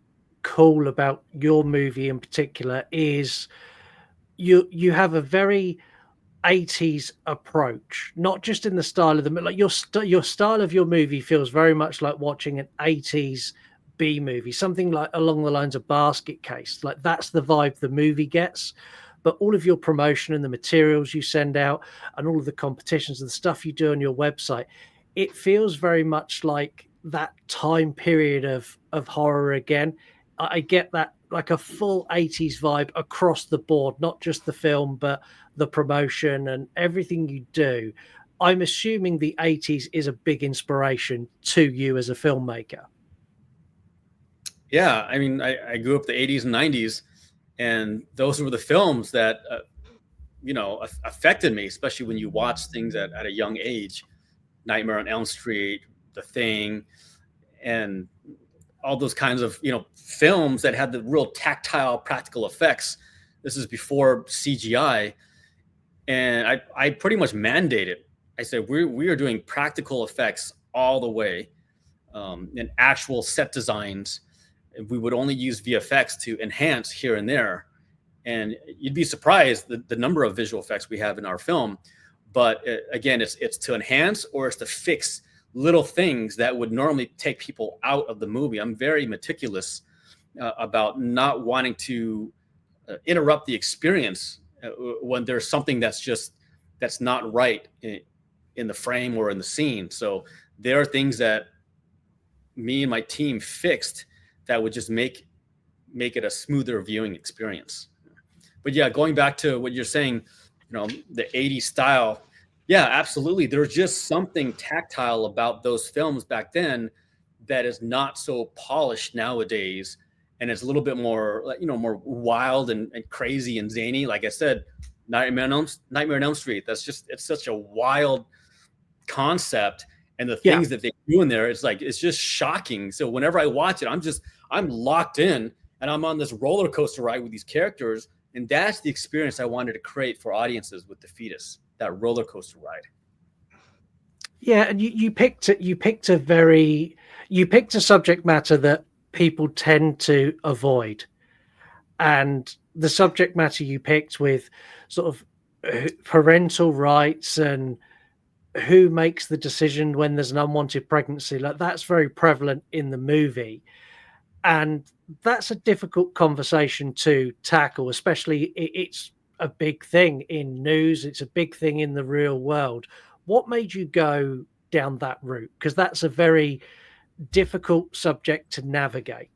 cool about your movie in particular is you have a very 80s approach, not just in the style of like your style of your movie feels very much like watching an 80s B movie, something like along the lines of Basket Case. Like that's the vibe the movie gets. But all of your promotion and the materials you send out and all of the competitions and the stuff you do on your website, it feels very much like that time period of horror again. I get that, like a full 80s vibe across the board, not just the film, but the promotion and everything you do. I'm assuming the 80s is a big inspiration to you as a filmmaker. Yeah, I mean, I grew up the 80s and 90s, and those were the films that, affected me, especially when you watch things at a young age. Nightmare on Elm Street, The Thing, and all those kinds of, films that had the real tactile practical effects. This is before CGI. And I pretty much mandated. I said, we are doing practical effects all the way, and actual set designs. We would only use VFX to enhance here and there. And you'd be surprised the number of visual effects we have in our film. But again, it's to enhance, or it's to fix little things that would normally take people out of the movie. I'm very meticulous about not wanting to interrupt the experience when there's something that's not right in the frame or in the scene. So there are things that me and my team fixed that would just make it a smoother viewing experience. But yeah, going back to what you're saying, the 80s style. Yeah, absolutely. There's just something tactile about those films back then that is not so polished nowadays, and it's a little bit more, more wild and crazy and zany. Like I said, Nightmare on Elm Street. It's such a wild concept, and the things that they do in there, it's just shocking. So whenever I watch it, I'm locked in, and I'm on this roller coaster ride with these characters, and that's the experience I wanted to create for audiences with The Fetus. That roller coaster ride. Yeah, and you picked a subject matter that people tend to avoid, and the subject matter you picked with sort of parental rights and who makes the decision when there's an unwanted pregnancy, like that's very prevalent in the movie, and that's a difficult conversation to tackle, especially it's a big thing in news. It's a big thing in the real world. What made you go down that route? Because that's a very difficult subject to navigate.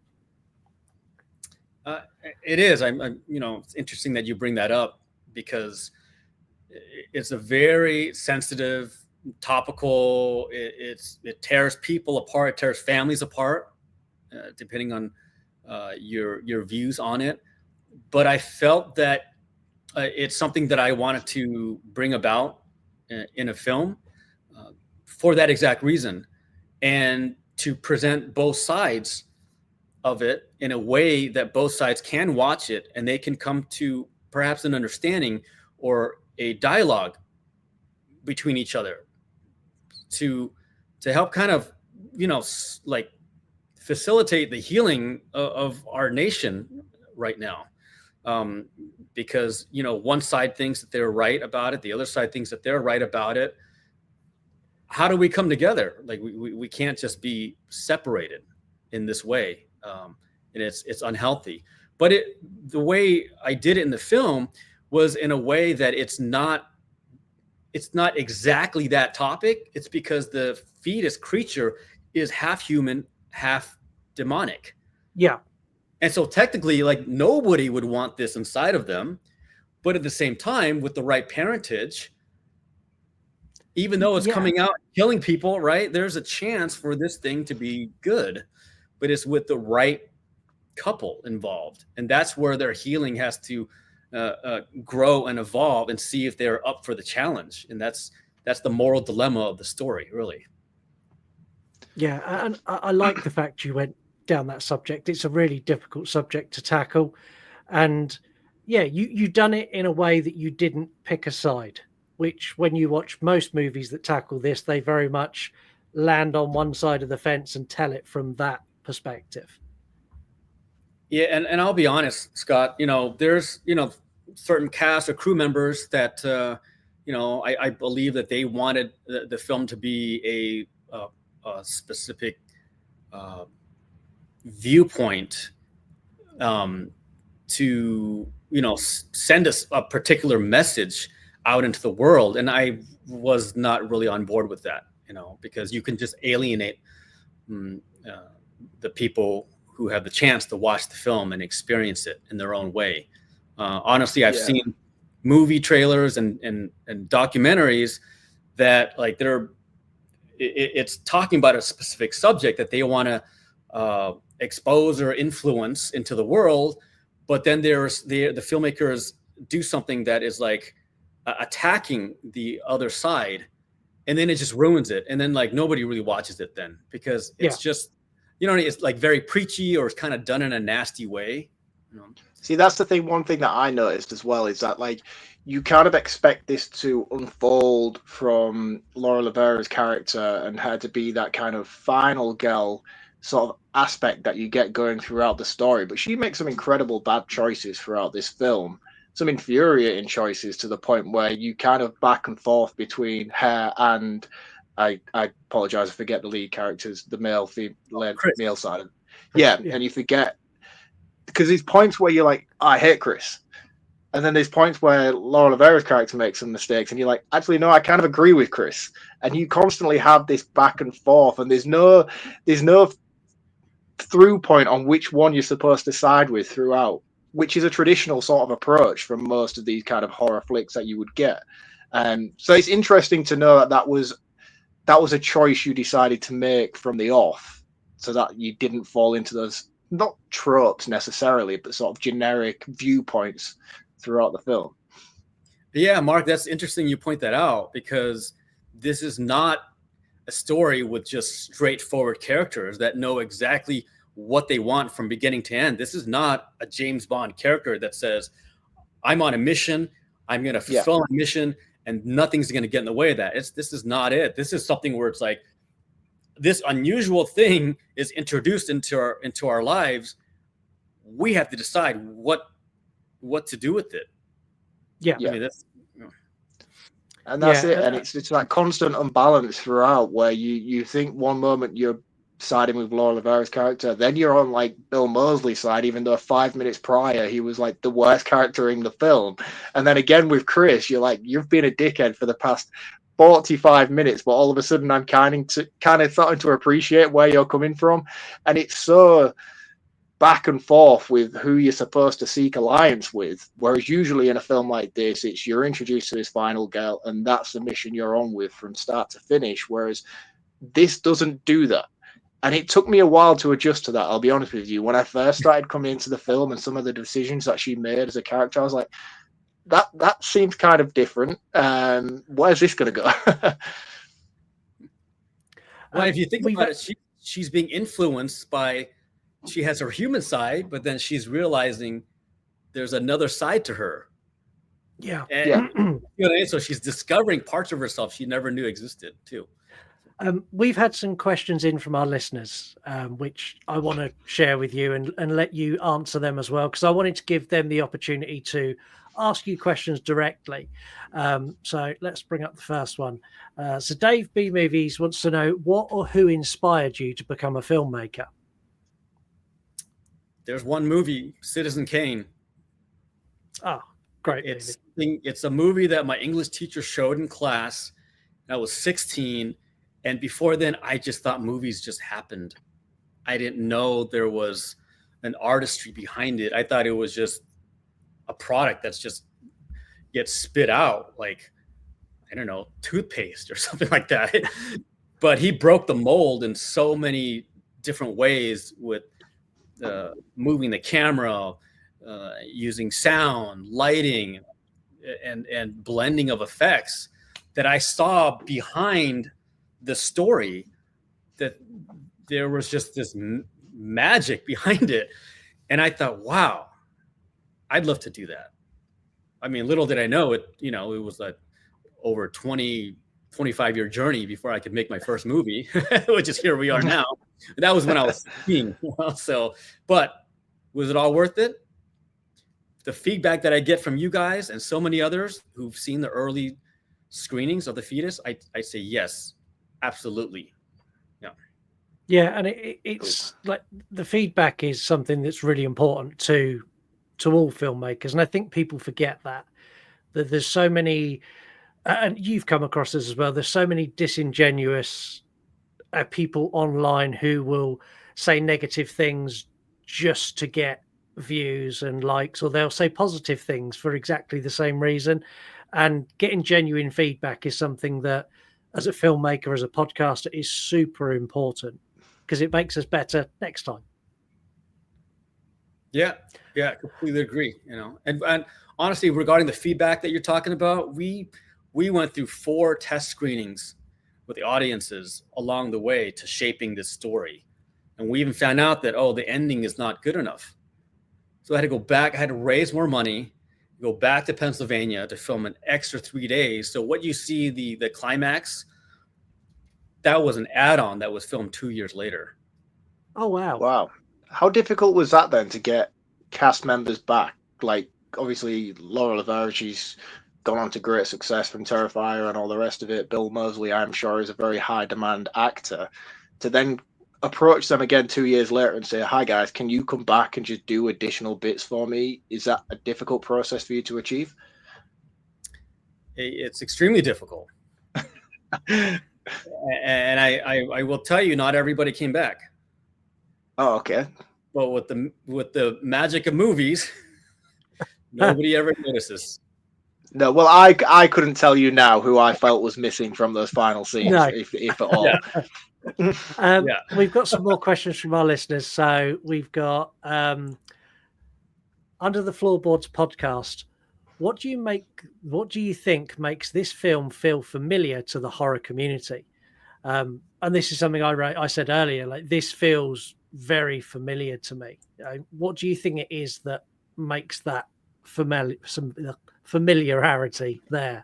It is. It's interesting that you bring that up, because it's a very sensitive, topical. It tears people apart. It tears families apart, depending on your views on it. But I felt that it's something that I wanted to bring about in a film for that exact reason, and to present both sides of it in a way that both sides can watch it and they can come to perhaps an understanding or a dialogue between each other to help kind of, facilitate the healing of our nation right now. Because, one side thinks that they're right about it. The other side thinks that they're right about it. How do we come together? Like we can't just be separated in this way. And it's unhealthy. But the way I did it in the film was in a way that it's not exactly that topic. It's because the fetus creature is half human, half demonic. Yeah. And so technically, nobody would want this inside of them. But at the same time, with the right parentage, even though it's coming out killing people, right, there's a chance for this thing to be good. But it's with the right couple involved. And that's where their healing has to grow and evolve, and see if they're up for the challenge. And that's the moral dilemma of the story, really. Yeah, and I like the fact you went down that subject. It's a really difficult subject to tackle. And yeah, you done it in a way that you didn't pick a side, which when you watch most movies that tackle this, they very much land on one side of the fence and tell it from that perspective. Yeah, and I'll be honest, Scott, there's, certain cast or crew members that, I believe that they wanted the film to be a specific viewpoint, to, send us a particular message out into the world. And I was not really on board with that, because you can just alienate the people who have the chance to watch the film and experience it in their own way. Honestly, I've seen movie trailers and documentaries that it's talking about a specific subject that they want to expose or influence into the world, but then there's the filmmakers do something that is attacking the other side, and then it just ruins it, and then nobody really watches it then, because it's just it's very preachy, or it's kind of done in a nasty way. See, that's the thing. One thing that I noticed as well is that you kind of expect this to unfold from Laura Lavera's character and her to be that kind of final girl sort of aspect that you get going throughout the story. But she makes some incredible bad choices throughout this film, some infuriating choices, to the point where you kind of back and forth between her and I apologize, I forget the lead characters, the male side. And you forget, because there's points where you're like, I hate Chris. And then there's points where Laura Lavera's character makes some mistakes, and you're like, actually, no, I kind of agree with Chris. And you constantly have this back and forth, and there's no through point on which one you're supposed to side with throughout. which is a traditional sort of approach from most of these kind of horror flicks that you would get. So it's interesting to know that that was a choice you decided to make from the off, so that you didn't fall into those, not tropes necessarily, but sort of generic viewpoints throughout the film. Yeah, Mark, that's interesting you point that out, because this is not a story with just straightforward characters that know exactly what they want from beginning to end. This is not a James Bond character that says, I'm on a mission, I'm going to fulfill my mission, and nothing's going to get in the way of that. This is not it. This is something where it's like, this unusual thing is introduced into our lives. We have to decide what to do with it. Yeah. I mean, that's, and that's it. And it's that constant unbalance throughout, where you think one moment you're siding with Laura Lavera's character, then you're on like Bill Mosley's side, even though 5 minutes prior he was like the worst character in the film. And then again with Chris, you're like, you've been a dickhead for the past 45 minutes, but all of a sudden I'm kind of starting to appreciate where you're coming from. And it's so back and forth with who you're supposed to seek alliance with, whereas usually in a film like this, it's you're introduced to this final girl and that's the mission you're on with from start to finish, whereas this doesn't do that. And it took me a while to adjust to that, I'll be honest with you. When I first started coming into the film and some of the decisions that she made as a character, I was like, that seems kind of different. Where's this going to go? Well, if you think about it, she's being influenced by, she has her human side, but then she's realizing there's another side to her. Yeah. And, you know, so she's discovering parts of herself she never knew existed too. We've had some questions in from our listeners, which I want to share with you and let you answer them as well, because I wanted to give them the opportunity to ask you questions directly. So let's bring up the first one. So Dave B Movies wants to know what or who inspired you to become a filmmaker? There's one movie, Citizen Kane. Oh, great. It's a movie that my English teacher showed in class. I was 16. And before then, I just thought movies just happened. I didn't know there was an artistry behind it. I thought it was just a product that's just gets spit out, like, I don't know, toothpaste or something like that. But he broke the mold in so many different ways with moving the camera, using sound, lighting, and blending of effects that I saw behind the story, that there was just this magic behind it. And I thought, wow, I'd love to do that. I mean, little did I know it, you know, it was like over 25-year journey before I could make my first movie, which is here we are now. That was when I was 16. So, but was it all worth it? The feedback that I get from you guys and so many others who've seen the early screenings of The Fetus, I say yes. Absolutely. Yeah, and it's like the feedback is something that's really important to all filmmakers, and I think people forget that there's so many, and you've come across this as well, there's so many disingenuous people online who will say negative things just to get views and likes, or they'll say positive things for exactly the same reason. And getting genuine feedback is something that, as a filmmaker, as a podcaster, is super important, because it makes us better next time. Yeah, completely agree. You know, and honestly, regarding the feedback that you're talking about, we went through 4 test screenings with the audiences along the way to shaping this story, and we even found out that the ending is not good enough. So I had to go back. I had to raise more money, go back to Pennsylvania to film an extra 3 days. So what you see, the climax, that was an add-on that was filmed 2 years later. Oh, wow. Wow. How difficult was that then to get cast members back? Like, obviously, Laura Lavera, she's gone on to great success from Terrifier and all the rest of it. Bill Mosley, I'm sure, is a very high-demand actor. To then approach them again 2 years later and say, hi, guys, can you come back and just do additional bits for me? Is that a difficult process for you to achieve? It's extremely difficult. And I will tell you, not everybody came back. Oh, okay. But with the magic of movies, Nobody ever notices. No, well, I couldn't tell you now who I felt was missing from those final scenes, No. if at all. We've got some more questions from our listeners. So we've got Under the Floorboards podcast. What do you think makes this film feel familiar to the horror community? And this is something I said earlier, like this feels very familiar to me. What do you think it is that makes that familiarity there?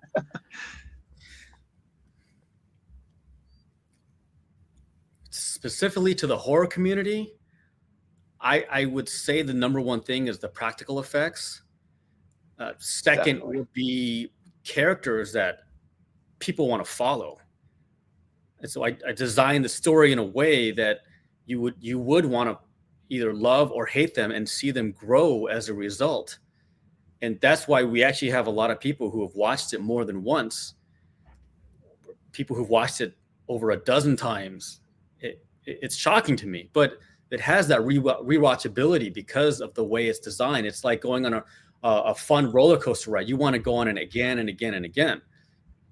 Specifically to the horror community, I would say the number one thing is the practical effects. Second would be characters that people want to follow. And so I designed the story in a way that you would want to either love or hate them and see them grow as a result. And that's why we actually have a lot of people who have watched it more than once. People who've watched it over a dozen times. It's shocking to me, but it has that rewatchability because of the way it's designed. It's like going on a fun roller coaster ride. You want to go on it again and again and again.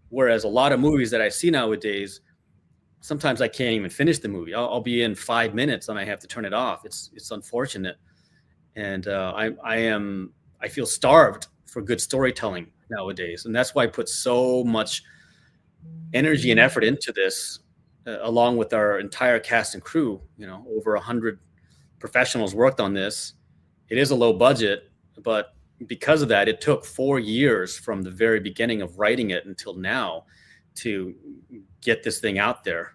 Whereas a lot of movies that I see nowadays, sometimes I can't even finish the movie. I'll be in 5 minutes and I have to turn it off. It's unfortunate, and I feel starved for good storytelling nowadays, and that's why I put so much energy and effort into this. Along with our entire cast and crew, over 100 professionals worked on this. It is a low budget, but because of that, it took 4 years from the very beginning of writing it until now to get this thing out there.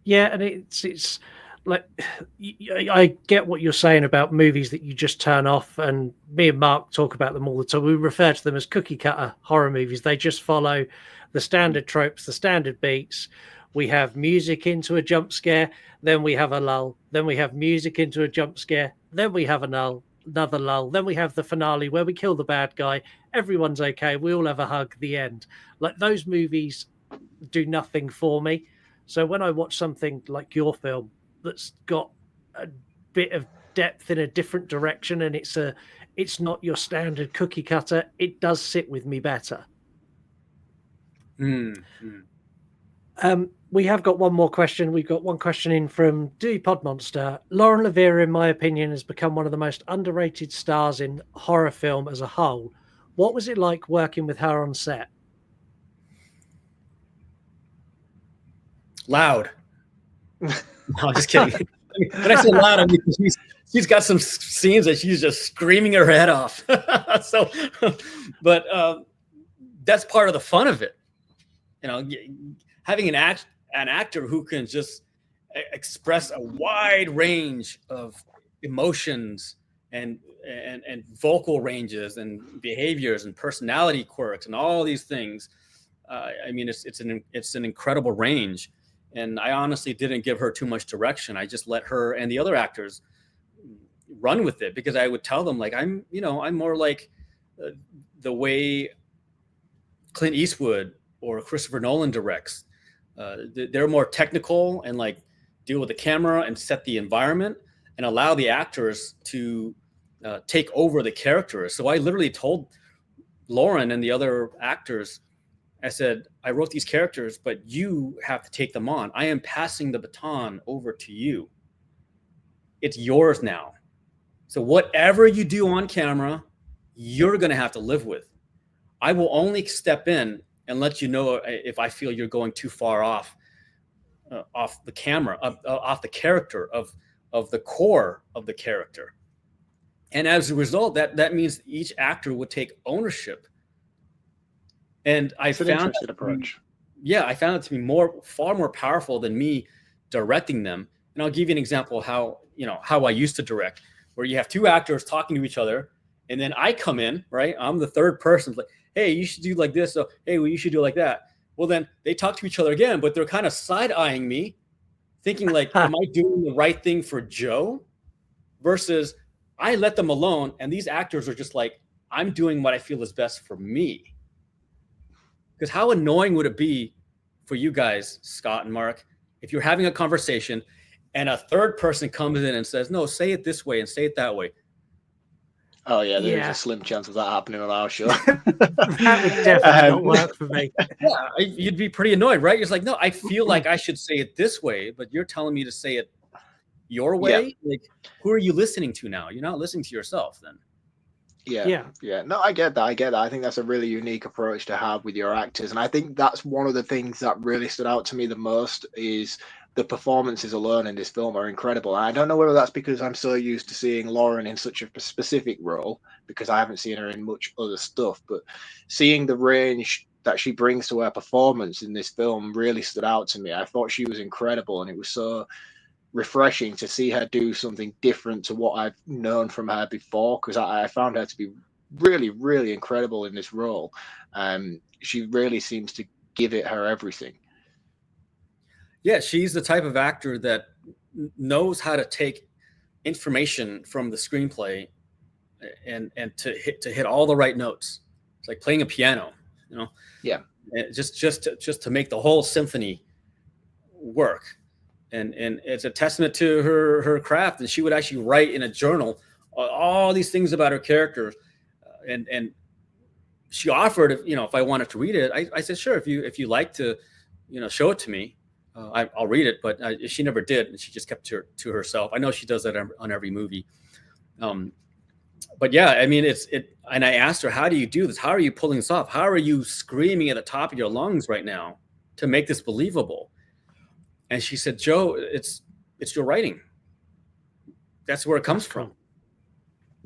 Yeah, and it's like I get what you're saying about movies that you just turn off, and me and Mark talk about them all the time. We refer to them as cookie cutter horror movies. They just follow the standard tropes, the standard beats. We have music into a jump scare, then we have a lull, then we have music into a jump scare, then we have another lull, then we have the finale where we kill the bad guy, everyone's okay, we all have a hug, the end. Like, those movies do nothing for me. So when I watch something like your film that's got a bit of depth in a different direction, and it's not your standard cookie cutter, it does sit with me better. We have got one more question. We've got one question in from Dewey Podmonster. Lauren Lavera, in my opinion, has become one of the most underrated stars in horror film as a whole. What was it like working with her on set? Loud. No, I'm just kidding. When I say loud, I mean she's got some scenes that she's just screaming her head off. But that's part of the fun of it. Having an actor who can just express a wide range of emotions and vocal ranges and behaviors and personality quirks and all these things. I mean, it's an incredible range. And I honestly didn't give her too much direction. I just let her and the other actors run with it, because I would tell them, like, I'm more like the way Clint Eastwood or Christopher Nolan directs. They're more technical and like deal with the camera and set the environment and allow the actors to take over the characters. So I literally told Lauren and the other actors, I said, I wrote these characters, but you have to take them on. I am passing the baton over to you. It's yours now. So whatever you do on camera, you're going to have to live with. I will only step in and let you know if I feel you're going too far off the camera, off the character, of the core of the character. And as a result, that means each actor would take ownership. And I found that approach. I found it to be far more powerful than me directing them. And I'll give you an example of how I used to direct, where you have two actors talking to each other, and then I come in, right? I'm the third person, like, hey, you should do like this. So, hey, well, you should do like that. Well, then they talk to each other again, but they're kind of side-eyeing me, thinking like, am I doing the right thing for Joe? Versus I let them alone, and these actors are just like, I'm doing what I feel is best for me. Because how annoying would it be for you guys, Scott and Mark, if you're having a conversation and a third person comes in and says, no, say it this way and say it that way. Oh yeah, there is Yeah. a slim chance of that happening on our show. That would definitely not work for me. Yeah, you'd be pretty annoyed, right? You're just like, no, I feel like I should say it this way, but you're telling me to say it your way. Like, who are you listening to now? You're not listening to yourself then. Yeah. No, I get that. I think that's a really unique approach to have with your actors, and I think that's one of the things that really stood out to me the most is the performances alone in this film are incredible. And I don't know whether that's because I'm so used to seeing Lauren in such a specific role, because I haven't seen her in much other stuff, but seeing the range that she brings to her performance in this film really stood out to me. I thought she was incredible, and it was so refreshing to see her do something different to what I've known from her before, because I found her to be really, really incredible in this role. She really seems to give it her everything. Yeah, she's the type of actor that knows how to take information from the screenplay and to hit all the right notes. It's like playing a piano, you know. Yeah. And just to make the whole symphony work. And it's a testament to her craft. And she would actually write in a journal all these things about her characters. And she offered, if I wanted to read it, I said, sure, if you like to, show it to me. I'll read it, but she never did, and she just kept to herself. I know she does that on every movie. But yeah, I mean, and I asked her, how do you do this? How are you pulling this off? How are you screaming at the top of your lungs right now to make this believable? And she said, Joe, it's your writing. That's where it comes from.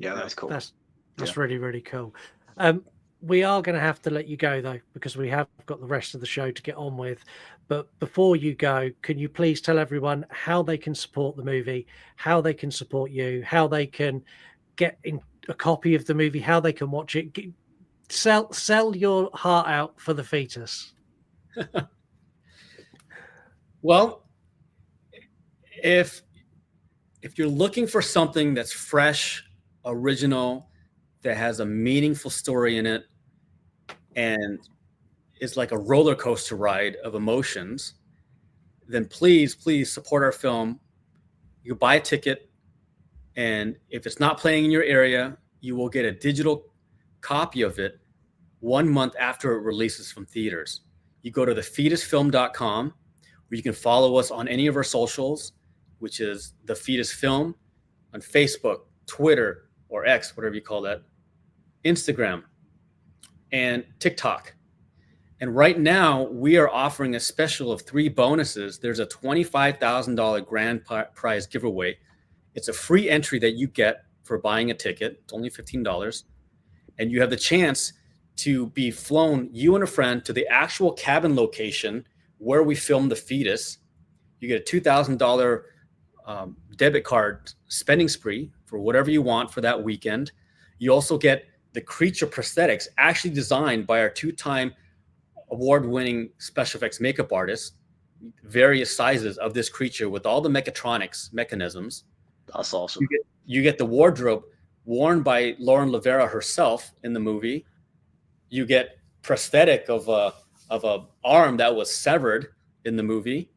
Yeah, that's cool. That's really, really cool. We are going to have to let you go, though, because we have got the rest of the show to get on with. But before you go, can you please tell everyone how they can support the movie, how they can support you, how they can get in a copy of the movie, how they can watch it? Sell your heart out for the Fetus. Well, if you're looking for something that's fresh, original, that has a meaningful story in it, and is like a roller coaster ride of emotions, then please support our film. You buy a ticket, and if it's not playing in your area, you will get a digital copy of it 1 month after it releases from theaters. You go to thefetusfilm.com, where you can follow us on any of our socials, which is The Fetus Film on Facebook, Twitter, or X, whatever you call that, Instagram, and TikTok. And right now, we are offering a special of 3 bonuses. There's a $25,000 grand prize giveaway. It's a free entry that you get for buying a ticket. It's only $15. And you have the chance to be flown, you and a friend, to the actual cabin location where we filmed The Fetus. You get a $2,000 debit card spending spree for whatever you want for that weekend. You also get the creature prosthetics actually designed by our 2-time award-winning special effects makeup artist, various sizes of this creature with all the mechatronics mechanisms. That's awesome. You get the wardrobe worn by Lauren Lavera herself in the movie. You get prosthetic of a arm that was severed in the movie,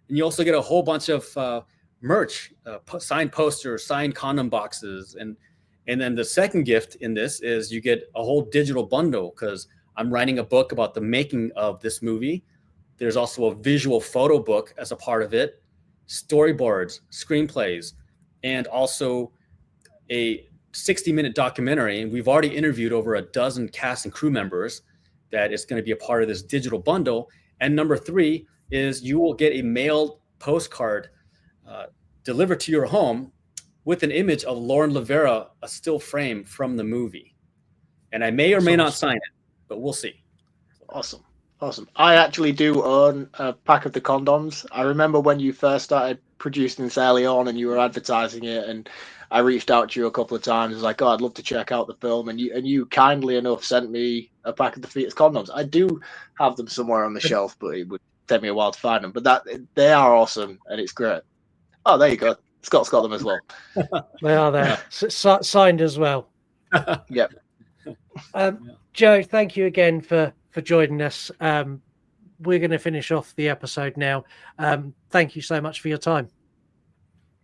and you also get a whole bunch of merch, signed posters, signed condom boxes, and then the second gift in this is you get a whole digital bundle, because I'm writing a book about the making of this movie. There's also a visual photo book as a part of it, storyboards, screenplays, and also a 60-minute documentary. And we've already interviewed over a dozen cast and crew members that is going to be a part of this digital bundle. And number 3 is you will get a mailed postcard delivered to your home with an image of Lauren Lavera, a still frame from the movie. And I may or may not sign it, but we'll see. Awesome. I actually do own a pack of the condoms. I remember when you first started producing this early on and you were advertising it, and I reached out to you a couple of times. I was like, oh, I'd love to check out the film. And you kindly enough sent me a pack of the Fetus condoms. I do have them somewhere on the shelf, but it would take me a while to find them. But they are awesome, and it's great. Oh, there you go. Scott's got them as well. They are there. Signed as well. Yep. Joe, thank you again for joining us. We're going to finish off the episode now. Thank you so much for your time.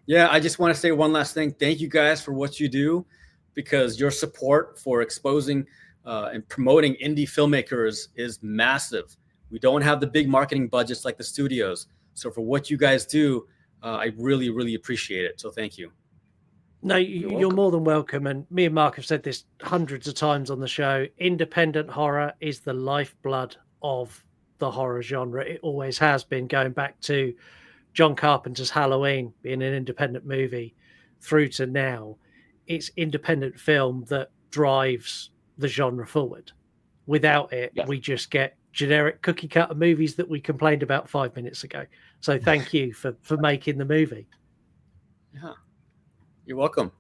Yeah, I just want to say one last thing. Thank you guys for what you do. because your support for exposing and promoting indie filmmakers is massive. We don't have the big marketing budgets like the studios. So for what you guys do, I really, really appreciate it. So thank you. No, you're more than welcome. And me and Mark have said this hundreds of times on the show. Independent horror is the lifeblood of the horror genre. It always has been, going back to John Carpenter's Halloween being an independent movie through to now. It's independent film that drives the genre forward. Without it, we just get generic cookie cutter movies that we complained about 5 minutes ago. So thank you for making the movie. Yeah, you're welcome.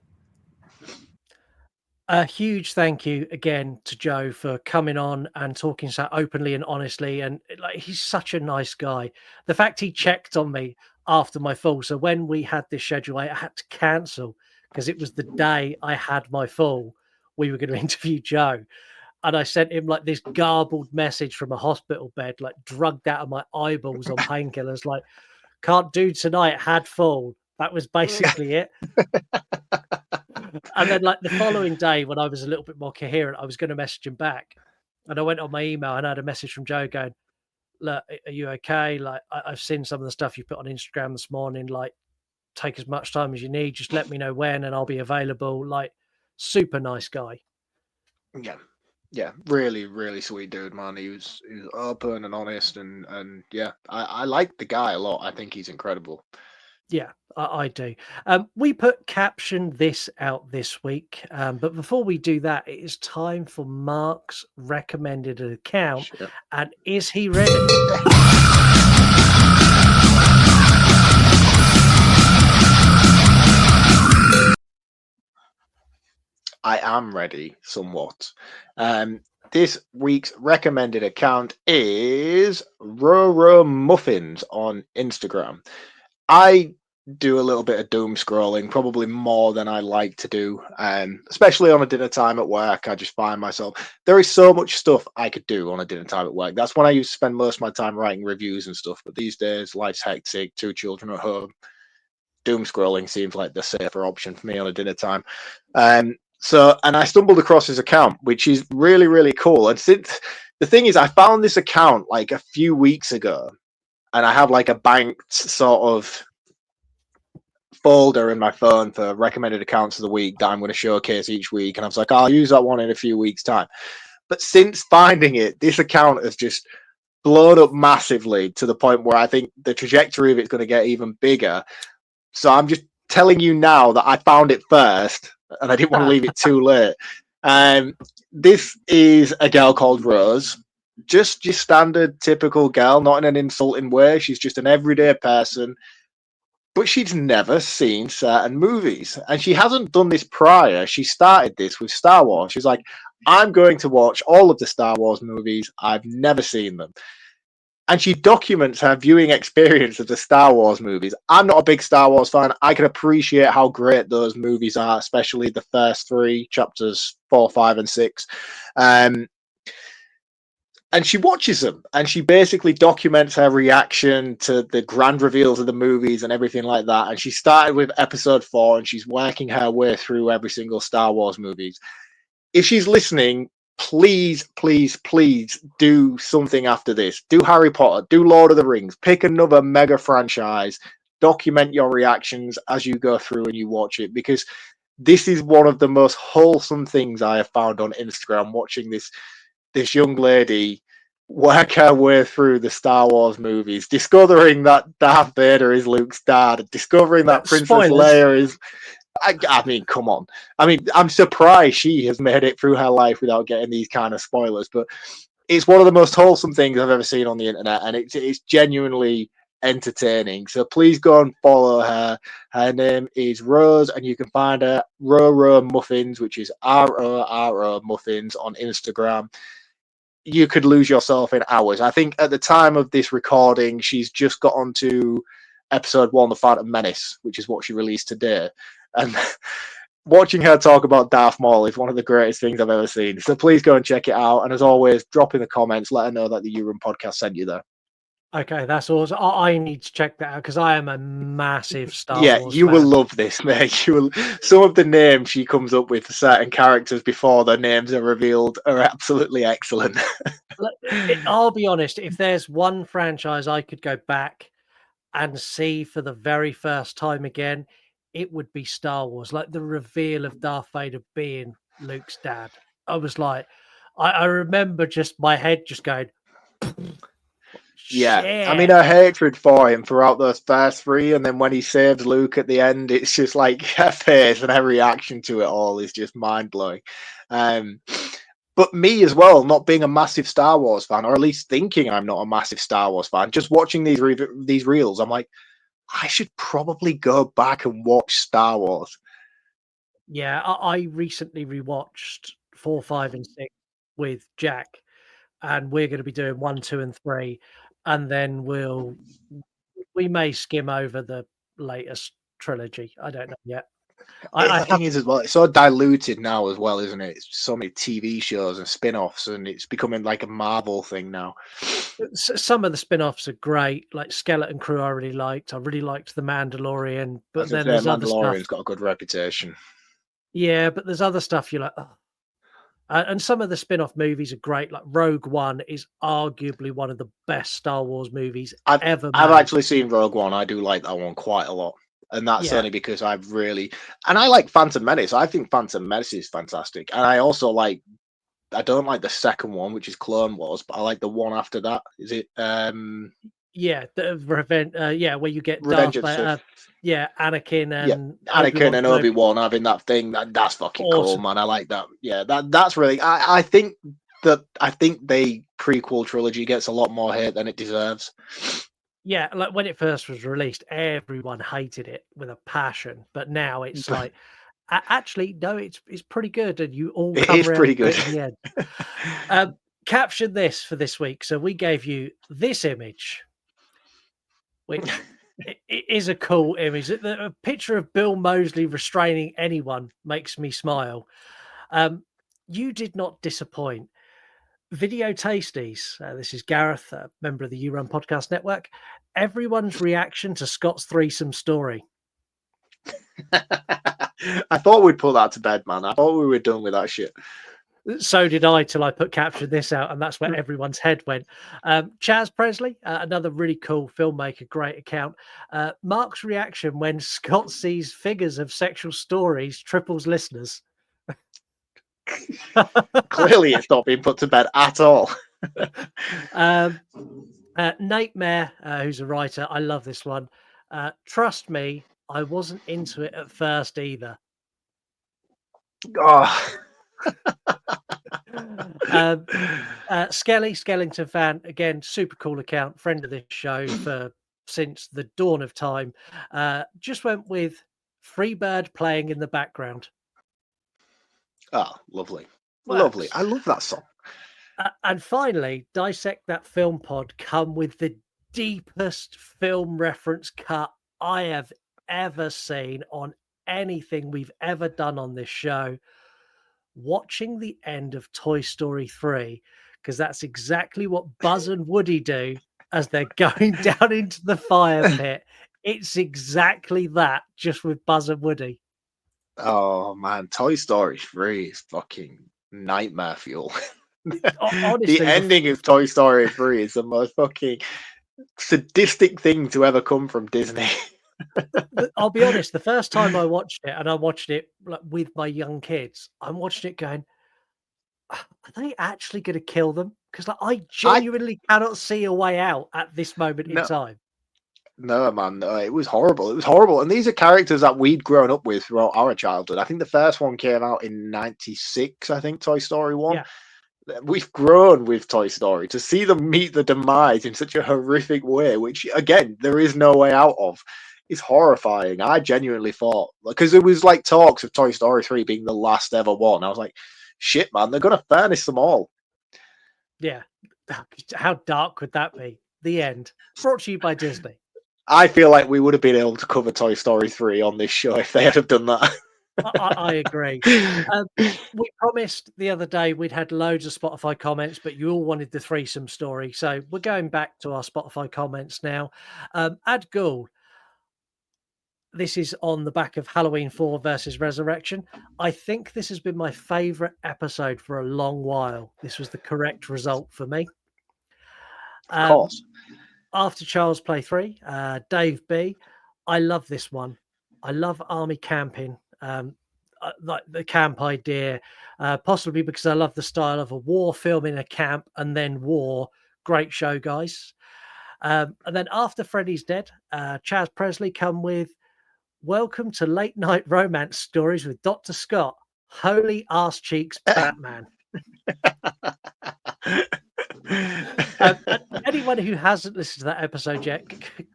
A huge thank you again to Joe for coming on and talking so openly and honestly. And like, he's such a nice guy. The fact he checked on me after my fall. So when we had this schedule, I had to cancel because it was the day I had my fall. We were going to interview Joe. And I sent him like this garbled message from a hospital bed, like drugged out of my eyeballs on painkillers, like, can't do tonight, had fall. That was basically it. And then like the following day, when I was a little bit more coherent, I was going to message him back. And I went on my email and I had a message from Joe going, look, are you okay? Like, I've seen some of the stuff you put on Instagram this morning. Like, take as much time as you need. Just let me know when and I'll be available. Like, super nice guy. Yeah, really, really sweet dude, man. He was open and honest, and yeah, I like the guy a lot. I think he's incredible. Yeah, I do. We put Caption This out this week, but before we do that, it is time for Mark's recommended account. Sure. And is he ready? I am ready, somewhat. This week's recommended account is Roro Muffins on Instagram. I do a little bit of doom scrolling, probably more than I like to do, especially on a dinner time at work. I just find myself, there is so much stuff I could do on a dinner time at work. That's when I used to spend most of my time writing reviews and stuff, but these days life's hectic, 2 children at home. Doom scrolling seems like the safer option for me on a dinner time. And I stumbled across his account, which is really, really cool. And since the thing is, I found this account like a few weeks ago, and I have like a banked sort of folder in my phone for recommended accounts of the week that I'm going to showcase each week. And I was like, I'll use that one in a few weeks' time. But since finding it, this account has just blown up massively to the point where I think the trajectory of it's going to get even bigger. So I'm just telling you now that I found it first, and I didn't want to leave it too late. This is a girl called Rose, just your standard, typical girl, not in an insulting way. She's just an everyday person, but she's never seen certain movies, and she hasn't done this prior. She started this with Star Wars. She's like, I'm going to watch all of the Star Wars movies. I've never seen them. And she documents her viewing experience of the Star Wars movies. I'm not a big Star Wars fan. I can appreciate how great those movies are, especially the first 3 chapters, 4, 5, and 6. And she watches them, and she basically documents her reaction to the grand reveals of the movies and everything like that. And she started with episode 4, and she's working her way through every single Star Wars movies. If she's listening, please, please, please do something after this. Do Harry Potter, do Lord of the Rings, pick another mega franchise, document your reactions as you go through and you watch it, because this is one of the most wholesome things I have found on Instagram, watching this young lady work her way through the Star Wars movies, discovering that Darth Vader is Luke's dad, discovering that Princess Leia is... I mean, come on. I mean, I'm surprised she has made it through her life without getting these kind of spoilers, but it's one of the most wholesome things I've ever seen on the internet, and it's genuinely entertaining. So please go and follow her. Her name is Rose, and you can find her Roro Muffins, which is RORO Muffins on Instagram. You could lose yourself in hours. I think at the time of this recording, she's just got onto episode 1, The Phantom Menace, which is what she released today. And watching her talk about Darth Maul is one of the greatest things I've ever seen. So please go and check it out. And as always, drop in the comments, let her know that the Urim podcast sent you there. Okay, that's awesome. I need to check that out because I am a massive Star Yeah, Wars you will fan. love this, mate. You will. Some of the names she comes up with for certain characters before their names are revealed are absolutely excellent. I'll be honest, if there's one franchise I could go back and see for the very first time again, it would be Star Wars. Like the reveal of Darth Vader being Luke's dad. I was like, I remember just my head just going, Yeah, I shit. mean, her hatred for him throughout those first three, and then when he saves Luke at the end, it's just like her face and her reaction to it all is just mind blowing. But me as well, not being a massive Star Wars fan, or at least thinking I'm not a massive Star Wars fan, just watching these reels, I'm like, I should probably go back and watch Star Wars. Yeah, I recently rewatched 4, 5, and 6 with Jack, and we're going to be doing 1, 2, and 3, and then we may skim over the latest trilogy. I don't know yet. The thing is, as well, it's so diluted now, as well, isn't it? It's so many TV shows and spin-offs, and it's becoming like a Marvel thing now. Some of the spin-offs are great, like Skeleton Crew. I really liked. I really liked The Mandalorian, but then there's other stuff. Mandalorian's got a good reputation. Yeah, but there's other stuff you're like, oh. And some of the spin-off movies are great. Like Rogue One is arguably one of the best Star Wars movies ever made. I've actually seen Rogue One. I do like that one quite a lot. And that's only because I like Phantom Menace. I think Phantom Menace is fantastic. And I also I don't like the second one, which is Clone Wars, but I like the one after that. Is it? Yeah, the Revenge. Yeah, where you get Revenge Darth of the Sith. Yeah, Anakin and Anakin and Obi-Wan having that thing. That's fucking cool, man. I like that. Yeah, that's really. I think the prequel trilogy gets a lot more hate than it deserves. Yeah, like when it first was released, everyone hated it with a passion, but now it's like, actually, no, it's pretty good, and you all come around pretty good in the end. Caption this for this week. So we gave you this image, which it is a cool image. A picture of Bill Mosley restraining anyone makes me smile. You did not disappoint. Video Tasties. This is Gareth, a member of the You Run Podcast Network. Everyone's reaction to Scott's threesome story. I thought we'd put that to bed, man. I thought we were done with that shit. So did I, till I captioned this out, and that's where everyone's head went. Chaz Presley, another really cool filmmaker, great account. Mark's reaction when Scott sees figures of sexual stories triples listeners. Clearly, it's not being put to bed at all. Nightmare, who's a writer, I love this one. Trust me, I wasn't into it at first either. Oh. Skelly, Skellington fan, again, super cool account, friend of this show since the dawn of time. Just went with Freebird playing in the background. Oh, lovely. Lovely. I love that song. And finally, Dissect That Film Pod come with the deepest film reference cut I have ever seen on anything we've ever done on this show. Watching the end of Toy Story 3, because that's exactly what Buzz and Woody do as they're going down into the fire pit. It's exactly that, just with Buzz and Woody. Oh man, Toy Story 3 is fucking nightmare fuel. Honestly, the ending of Toy Story 3 is the most fucking sadistic thing to ever come from Disney. I'll be honest, the first time I watched it, and I watched it with my young kids, I'm watching it going, are they actually going to kill them? Because I genuinely cannot see a way out at this moment in time. No, man, it was horrible. It was horrible. And these are characters that we'd grown up with throughout our childhood. I think the first one came out in 96, I think, Toy Story 1. Yeah. We've grown with Toy Story. To see them meet the demise in such a horrific way, which, again, there is no way out of, is horrifying. I genuinely thought, because there was like talks of Toy Story 3 being the last ever one. I was like, shit, man, they're going to furnish them all. Yeah. How dark would that be? The end. Brought to you by Disney. I feel like we would have been able to cover Toy Story 3 on this show if they had have done that. I agree. We promised the other day we'd had loads of Spotify comments, but you all wanted the threesome story. So we're going back to our Spotify comments now. Ad Ghoul, this is on the back of Halloween 4 versus Resurrection. I think this has been my favorite episode for a long while. This was the correct result for me. Of course. After Charles Play 3, Dave B. I love this one. I love army camping. Like the camp idea, possibly because I love the style of a war film in a camp and then war. Great show, guys. And then after Freddy's Dead, Chaz Presley come with Welcome to Late Night Romance Stories with Dr. Scott. Holy arse cheeks, Batman. Anyone who hasn't listened to that episode yet,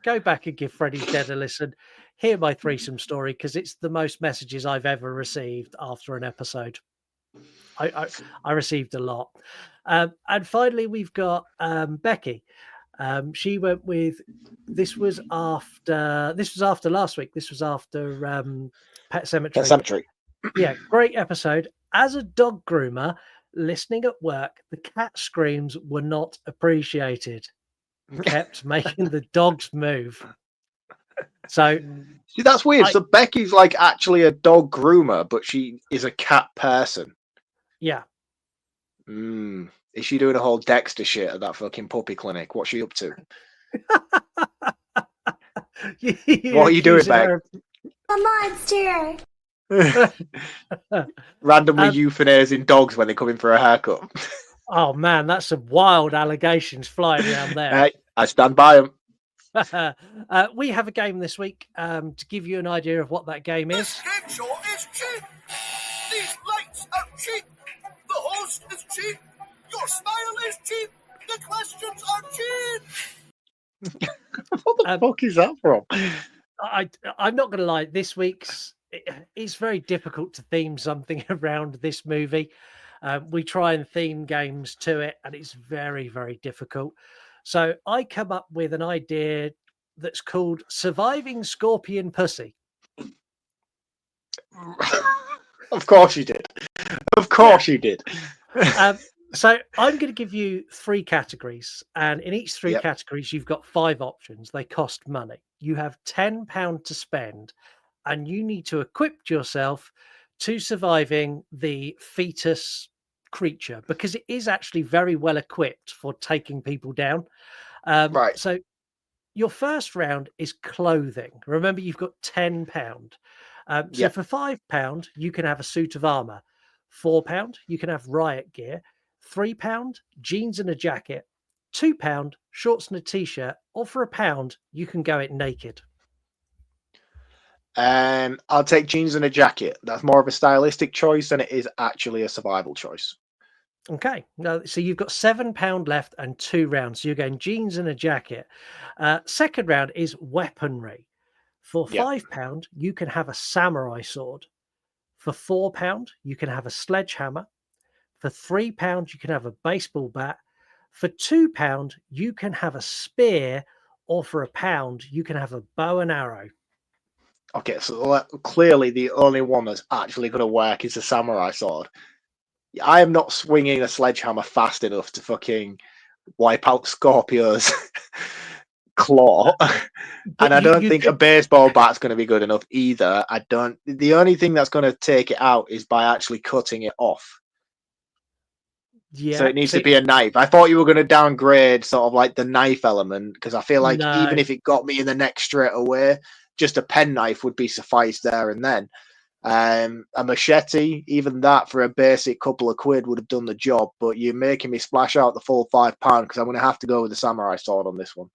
go back and give Freddy's Dead a listen. Hear my threesome story because it's the most messages I've ever received after an episode. I received a lot. And finally, we've got Becky. She went with this was after last week. This was after Pet Cemetery. Pet Cemetery. Yeah, great episode. As a dog groomer, listening at work, the cat screams were not appreciated. Kept making the dogs move. So see, that's weird. So Becky's like actually a dog groomer, but she is a cat person. Yeah. Is she doing a whole Dexter shit at that fucking puppy clinic? What's she up to? What are you doing, Beck? A monster. Randomly euthanizing dogs when they come in for a haircut. Oh man, that's some wild allegations flying around there. I stand by them. We have a game this week to give you an idea of what that game is. This game show is cheap. These lights are cheap. The host is cheap. Your smile is cheap. The questions are cheap. What the fuck is that from? I'm not going to lie. This week's it's very difficult to theme something around this movie. We try and theme games to it, and it's very, very difficult. So I come up with an idea that's called Surviving Scorpion Pussy. Of course you did. Of course you did. So I'm going to give you 3 categories, and in each 3 categories, you've got 5 options. They cost money. You have £10 to spend, and you need to equip yourself to surviving the fetus creature because it is actually very well equipped for taking people down. Right. So your first round is clothing. Remember, you've got £10. So for £5, you can have a suit of armor. £4, you can have riot gear. £3, jeans and a jacket. £2, shorts and a t-shirt. Or for £1, you can go it naked. I'll take jeans and a jacket. That's more of a stylistic choice than it is actually a survival choice. Okay, now so you've got £7 left and 2 rounds. So you're going jeans and a jacket. Second round is weaponry. For £5, you can have a samurai sword. For £4, you can have a sledgehammer. For £3, you can have a baseball bat. For £2, you can have a spear, or for £1, you can have a bow and arrow. Okay, so clearly the only one that's actually going to work is a samurai sword. I am not swinging a sledgehammer fast enough to fucking wipe out Scorpio's claw, and I don't think a baseball bat's going to be good enough either. The only thing that's going to take it out is by actually cutting it off. Yeah, so it needs to be a knife. I thought you were going to downgrade sort of like the knife element, because I feel like even if it got me in the neck straight away, just a penknife would be suffice there and then. A machete, even that for a basic couple of quid would have done the job, but you're making me splash out the full £5 because I'm going to have to go with the samurai sword on this one.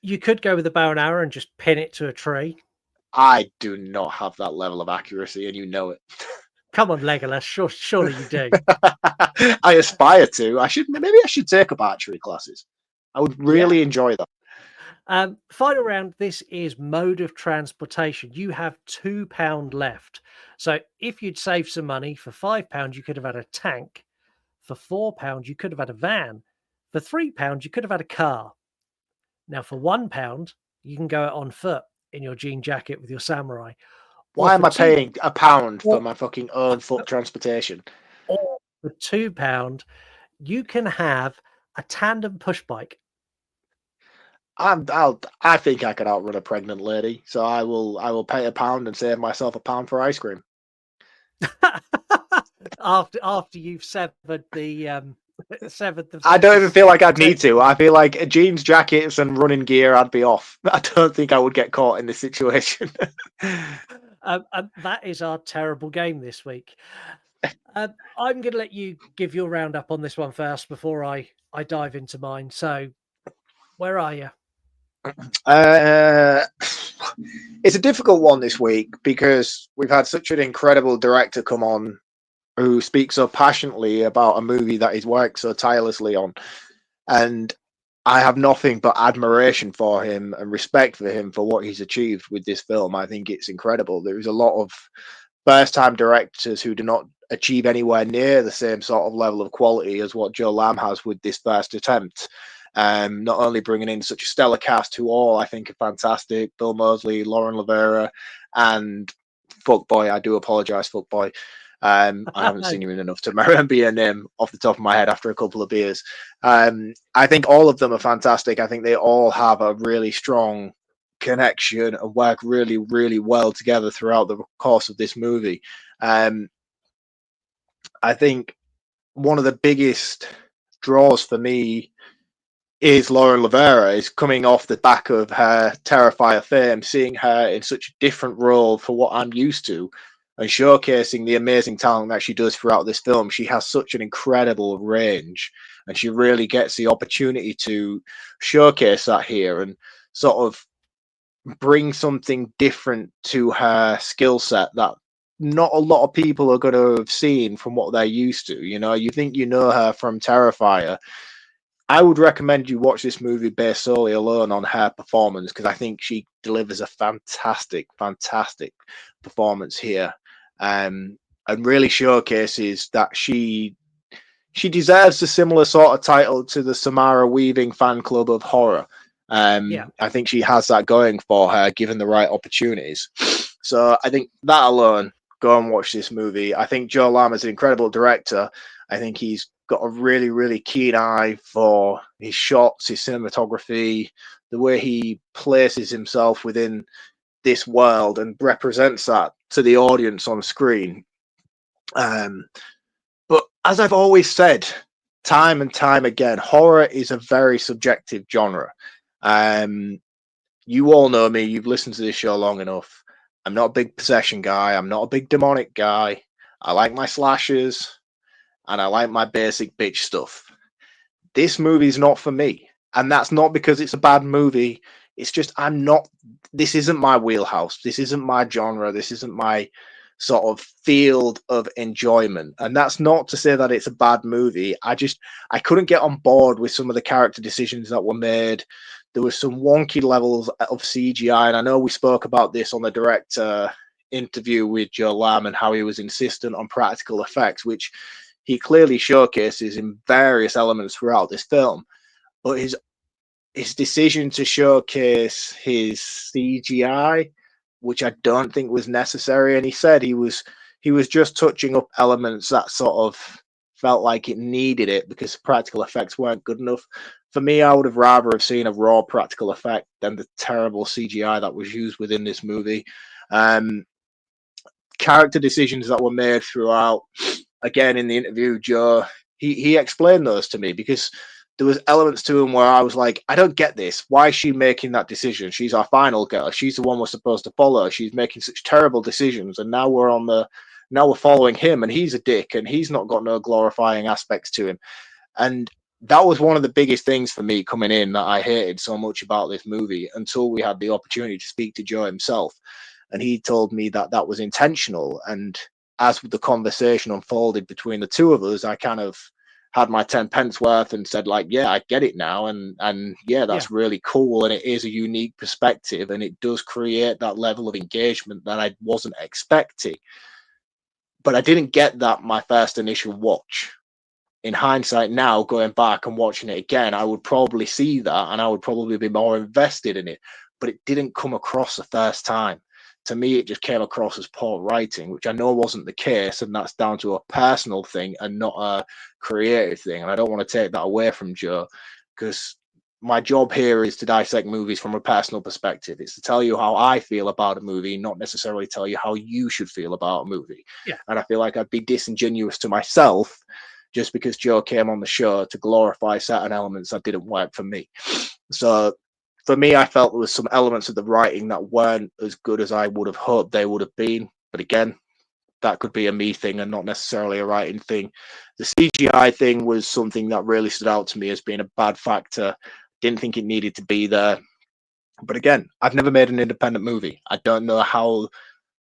You could go with the bow and arrow and just pin it to a tree. I do not have that level of accuracy, and you know it. Come on, Legolas. Surely you do. I aspire to. Maybe I should take up archery classes. I would really enjoy that. Final round. This is mode of transportation. You have £2 left. So if you'd saved some money, for £5, you could have had a tank. For £4, you could have had a van. For £3, you could have had a car. Now, for £1, you can go out on foot in your jean jacket with your samurai. Why am I paying £1 for Well- my fucking own foot transportation? Or for £2, you can have a tandem push bike. I think I can outrun a pregnant lady, so I will pay £1 and save myself £1 for ice cream. after you've severed the I don't even feel like I'd need to. I feel like jeans, jackets, and running gear, I'd be off. I don't think I would get caught in this situation. And that is our terrible game this week. I'm going to let you give your roundup on this one first before I dive into mine. So, where are you? It's a difficult one this week because we've had such an incredible director come on who speaks so passionately about a movie that he's worked so tirelessly on. And I have nothing but admiration for him and respect for him for what he's achieved with this film. I think it's incredible. There is a lot of first-time directors who do not achieve anywhere near the same sort of level of quality as what Joe Lam has with this first attempt. Not only bringing in such a stellar cast who all I think are fantastic, Bill Mosley, Lauren Lavera, and Fuckboy. I do apologize, Fuckboy. I haven't seen you in enough to remember your name off the top of my head after a couple of beers. I think all of them are fantastic. I think they all have a really strong connection and work really, really well together throughout the course of this movie. I think one of the biggest draws for me is Lauren Lavera is coming off the back of her Terrifier fame, seeing her in such a different role for what I'm used to and showcasing the amazing talent that she does throughout this film. She has such an incredible range and she really gets the opportunity to showcase that here and sort of bring something different to her skill set that not a lot of people are going to have seen from what they're used to. You know, you think you know her from Terrifier. I would recommend you watch this movie based solely alone on her performance because I think she delivers a fantastic, fantastic performance here, and really showcases that she deserves a similar sort of title to the Samara Weaving fan club of horror. I think she has that going for her, given the right opportunities. So I think that alone, go and watch this movie. I think Joe Lam is an incredible director. I think he's got a really, really keen eye for his shots, his cinematography, the way he places himself within this world and represents that to the audience on screen. But as I've always said, time and time again, horror is a very subjective genre. You all know me. You've listened to this show long enough. I'm not a big possession guy. I'm not a big demonic guy. I like my slashers and I like my basic bitch stuff. This movie's not for me. And that's not because it's a bad movie. It's just this isn't my wheelhouse. This isn't my genre. This isn't my sort of field of enjoyment. And that's not to say that it's a bad movie. I couldn't get on board with some of the character decisions that were made. There was some wonky levels of CGI. And I know we spoke about this on the direct interview with Joe Lam and how he was insistent on practical effects, which he clearly showcases in various elements throughout this film. But his decision to showcase his CGI, which I don't think was necessary, and he said he was just touching up elements that sort of felt like it needed it because practical effects weren't good enough. For me, I would have rather have seen a raw practical effect than the terrible CGI that was used within this movie. Character decisions that were made throughout. Again, in the interview, Joe, he explained those to me because there was elements to him where I was like, I don't get this. Why is she making that decision? She's our final girl. She's the one we're supposed to follow. She's making such terrible decisions, and now we're following him, and he's a dick, and he's not got no glorifying aspects to him. And that was one of the biggest things for me coming in that I hated so much about this movie until we had the opportunity to speak to Joe himself, and he told me that that was intentional. And as the conversation unfolded between the two of us, I kind of had my 10 pence worth and said, like, yeah, I get it now. And yeah, that's really cool. And it is a unique perspective and it does create that level of engagement that I wasn't expecting. But I didn't get that my first initial watch. In hindsight now, going back and watching it again, I would probably see that and I would probably be more invested in it. But it didn't come across the first time. to me, it just came across as poor writing, which I know wasn't the case, and that's down to a personal thing and not a creative thing. And I don't want to take that away from Joe, because my job here is to dissect movies from a personal perspective. It's to tell you how I feel about a movie, not necessarily tell you how you should feel about a movie. Yeah. And I feel like I'd be disingenuous to myself just because Joe came on the show to glorify certain elements that didn't work for me. So for me, I felt there was some elements of the writing that weren't as good as I would have hoped they would have been. But again, that could be a me thing and not necessarily a writing thing. The CGI thing was something that really stood out to me as being a bad factor. Didn't think it needed to be there. But again, I've never made an independent movie. I don't know how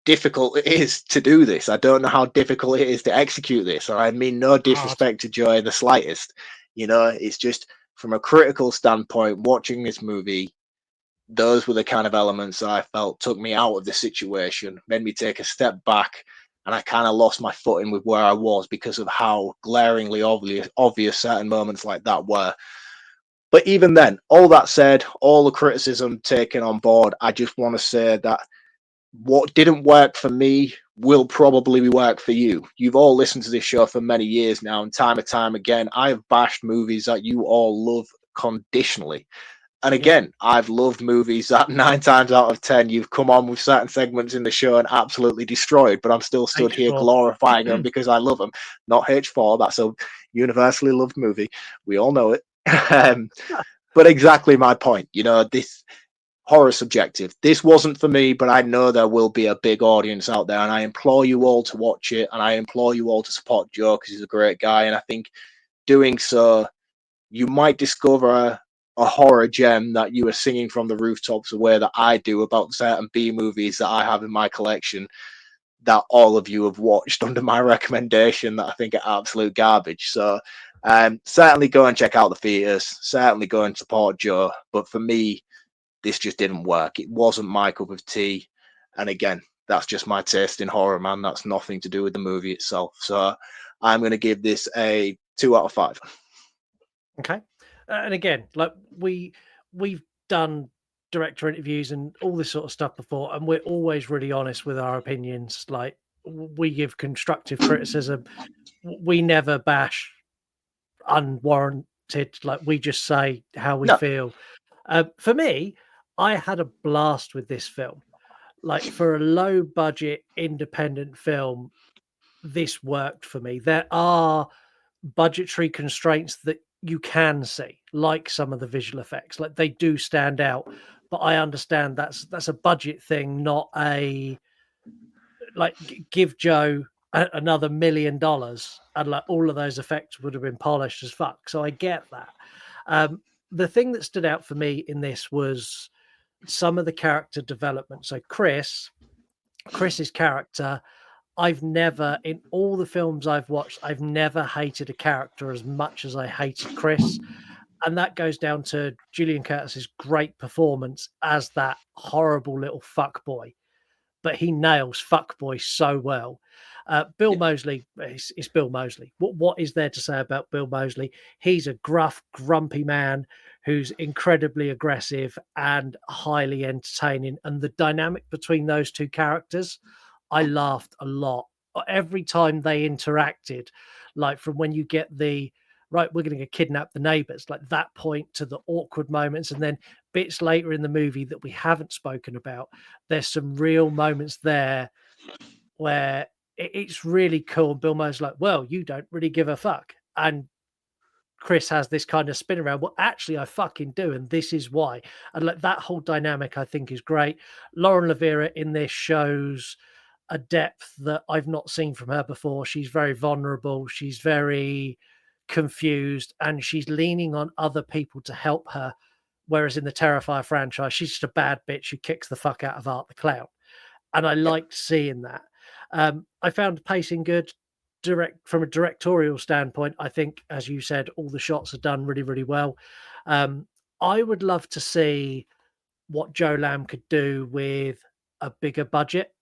difficult it is to do this. I don't know how difficult it is to execute this. I mean no disrespect to Joe in the slightest. You know, it's just from a critical standpoint, watching this movie, those were the kind of elements that I felt took me out of the situation, made me take a step back, and I kind of lost my footing with where I was because of how glaringly obvious certain moments like that were. But even then, all that said, all the criticism taken on board, I just want to say that what didn't work for me will probably work for you. You've all listened to this show for many years now, and time again, I have bashed movies that you all love conditionally. And again, I've loved movies that 9 times out of 10 you've come on with certain segments in the show and absolutely destroyed, but I'm still stood here glorifying them because I love them. Not H4, that's a universally loved movie. We all know it. But exactly my point. You know, this horror subjective. This wasn't for me, but I know there will be a big audience out there, and I implore you all to watch it, and I implore you all to support Joe because he's a great guy, and I think doing so, you might discover a horror gem that you are singing from the rooftops the way that I do about certain B movies that I have in my collection that all of you have watched under my recommendation that I think are absolute garbage. So certainly go and check out the Fetus, certainly go and support Joe, but for me, this just didn't work. It wasn't my cup of tea. And again, that's just my taste in horror, man. That's nothing to do with the movie itself. So I'm going to give this a 2 out of 5. Okay. And again, like we've done director interviews and all this sort of stuff before, and we're always really honest with our opinions. Like we give constructive criticism. We never bash unwarranted. Like we just say how we feel. For me, I had a blast with this film. Like for a low budget independent film, this worked for me. There are budgetary constraints that you can see, like some of the visual effects, like they do stand out. But I understand that's a budget thing, not a like give Joe another $1 million and like all of those effects would have been polished as fuck. So I get that. The thing that stood out for me in this was some of the character development. So Chris's character, I've never, in all the films I've watched, I've never hated a character as much as I hated Chris. And that goes down to Julian Curtis's great performance as that horrible little fuckboy. But he nails fuckboy so well. Bill Mosley is Bill Mosley. What is there to say about Bill Mosley? He's a gruff, grumpy man who's incredibly aggressive and highly entertaining. And the dynamic between those two characters, I laughed a lot every time they interacted. Like from when you get the right, we're going to kidnap the neighbors, like that point to the awkward moments, and then bits later in the movie that we haven't spoken about. There's some real moments there where it's really cool. And Bill Murray's like, well, you don't really give a fuck. And Chris has this kind of spin around. Well, actually, I fucking do. And this is why. And like that whole dynamic, I think is great. Lauren Lavera in this shows a depth that I've not seen from her before. She's very vulnerable. She's very confused and she's leaning on other people to help her. Whereas in the Terrifier franchise, she's just a bad bitch who kicks the fuck out of Art the Clown. And I liked seeing that. I found pacing good. From a directorial standpoint, I think, as you said, all the shots are done really, really well. I would love to see what Joe Lam could do with a bigger budget.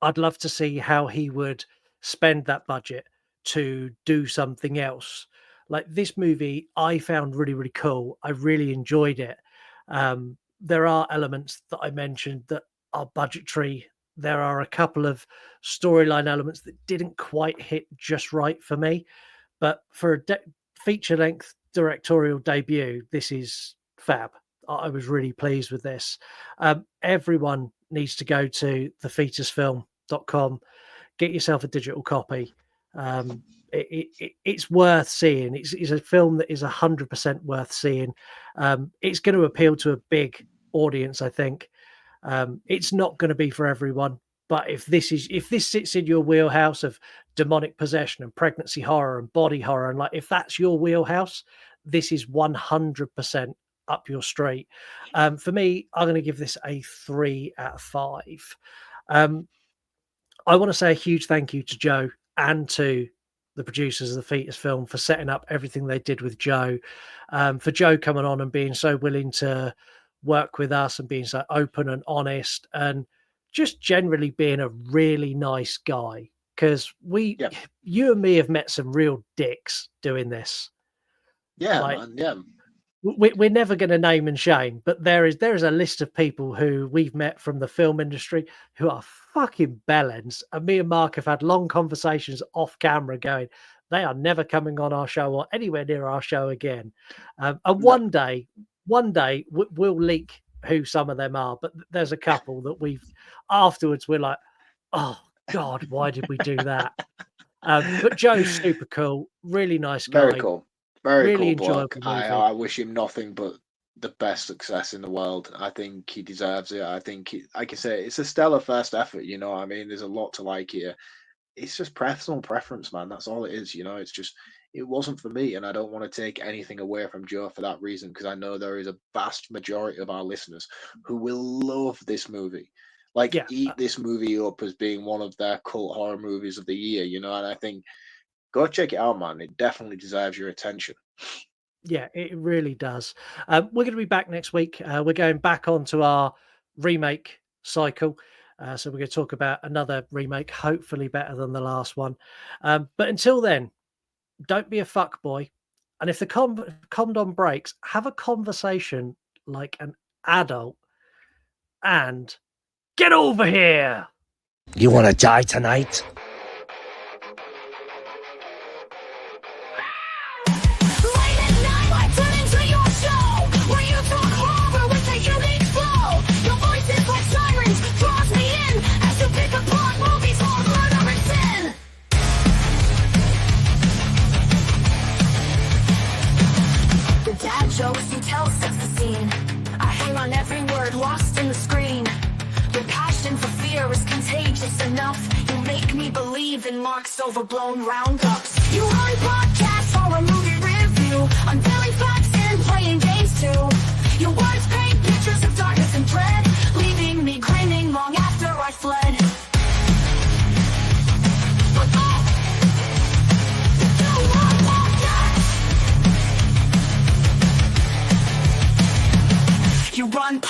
I'd love to see how he would spend that budget to do something else. Like this movie, I found really, really cool. I really enjoyed it. There are elements that I mentioned that are budgetary. There are a couple of storyline elements that didn't quite hit just right for me. But for a feature-length directorial debut, this is fab. I was really pleased with this. Everyone needs to go to thefetusfilm.com, get yourself a digital copy. It's worth seeing. It's a film that is 100% worth seeing. It's going to appeal to a big audience, I think. It's not going to be for everyone, but if this sits in your wheelhouse of demonic possession and pregnancy horror and body horror, and like if that's your wheelhouse, this is 100% up your street. For me, I'm going to give this a 3 out of 5. I want to say a huge thank you to Joe and to the producers of the Fetus film for setting up everything they did with Joe. For Joe coming on and being so willing to work with us and being so open and honest and just generally being a really nice guy. Because you and me have met some real dicks doing this. Yeah, like, man, yeah. We're never going to name and shame, but there is a list of people who we've met from the film industry who are fucking bellends. And me and Mark have had long conversations off camera going, they are never coming on our show or anywhere near our show again. And one day we'll leak who some of them are, but there's a couple that afterwards we're like, oh God, why did we do that? But Joe's super cool, really nice guy. Very cool. Very really cool bloke. enjoyable movie. I wish him nothing but the best success in the world. I think he deserves it. I think, like I say, it's a stellar first effort. You know what I mean? There's a lot to like here. It's just personal preference, man. That's all it is. You know, it's just, it wasn't for me. And I don't want to take anything away from Joe for that reason, because I know there is a vast majority of our listeners who will love this movie. Like, eat this movie up as being one of their cult horror movies of the year, you know? And I think, go check it out, man. It definitely deserves your attention. Yeah, it really does. We're going to be back next week. We're going back onto our remake cycle. So we're going to talk about another remake, hopefully better than the last one. But until then, don't be a fuckboy. And if the condom breaks, have a conversation like an adult and get over here. You want to die tonight? Jokes you tell sets the scene. I hang on every word lost in the screen. Your passion for fear is contagious enough. You make me believe in Mark's overblown roundups. You run podcasts or a movie review, unveiling facts and playing games too. Your words paint pictures of darkness and dread, leaving me grinning long after I fled. You run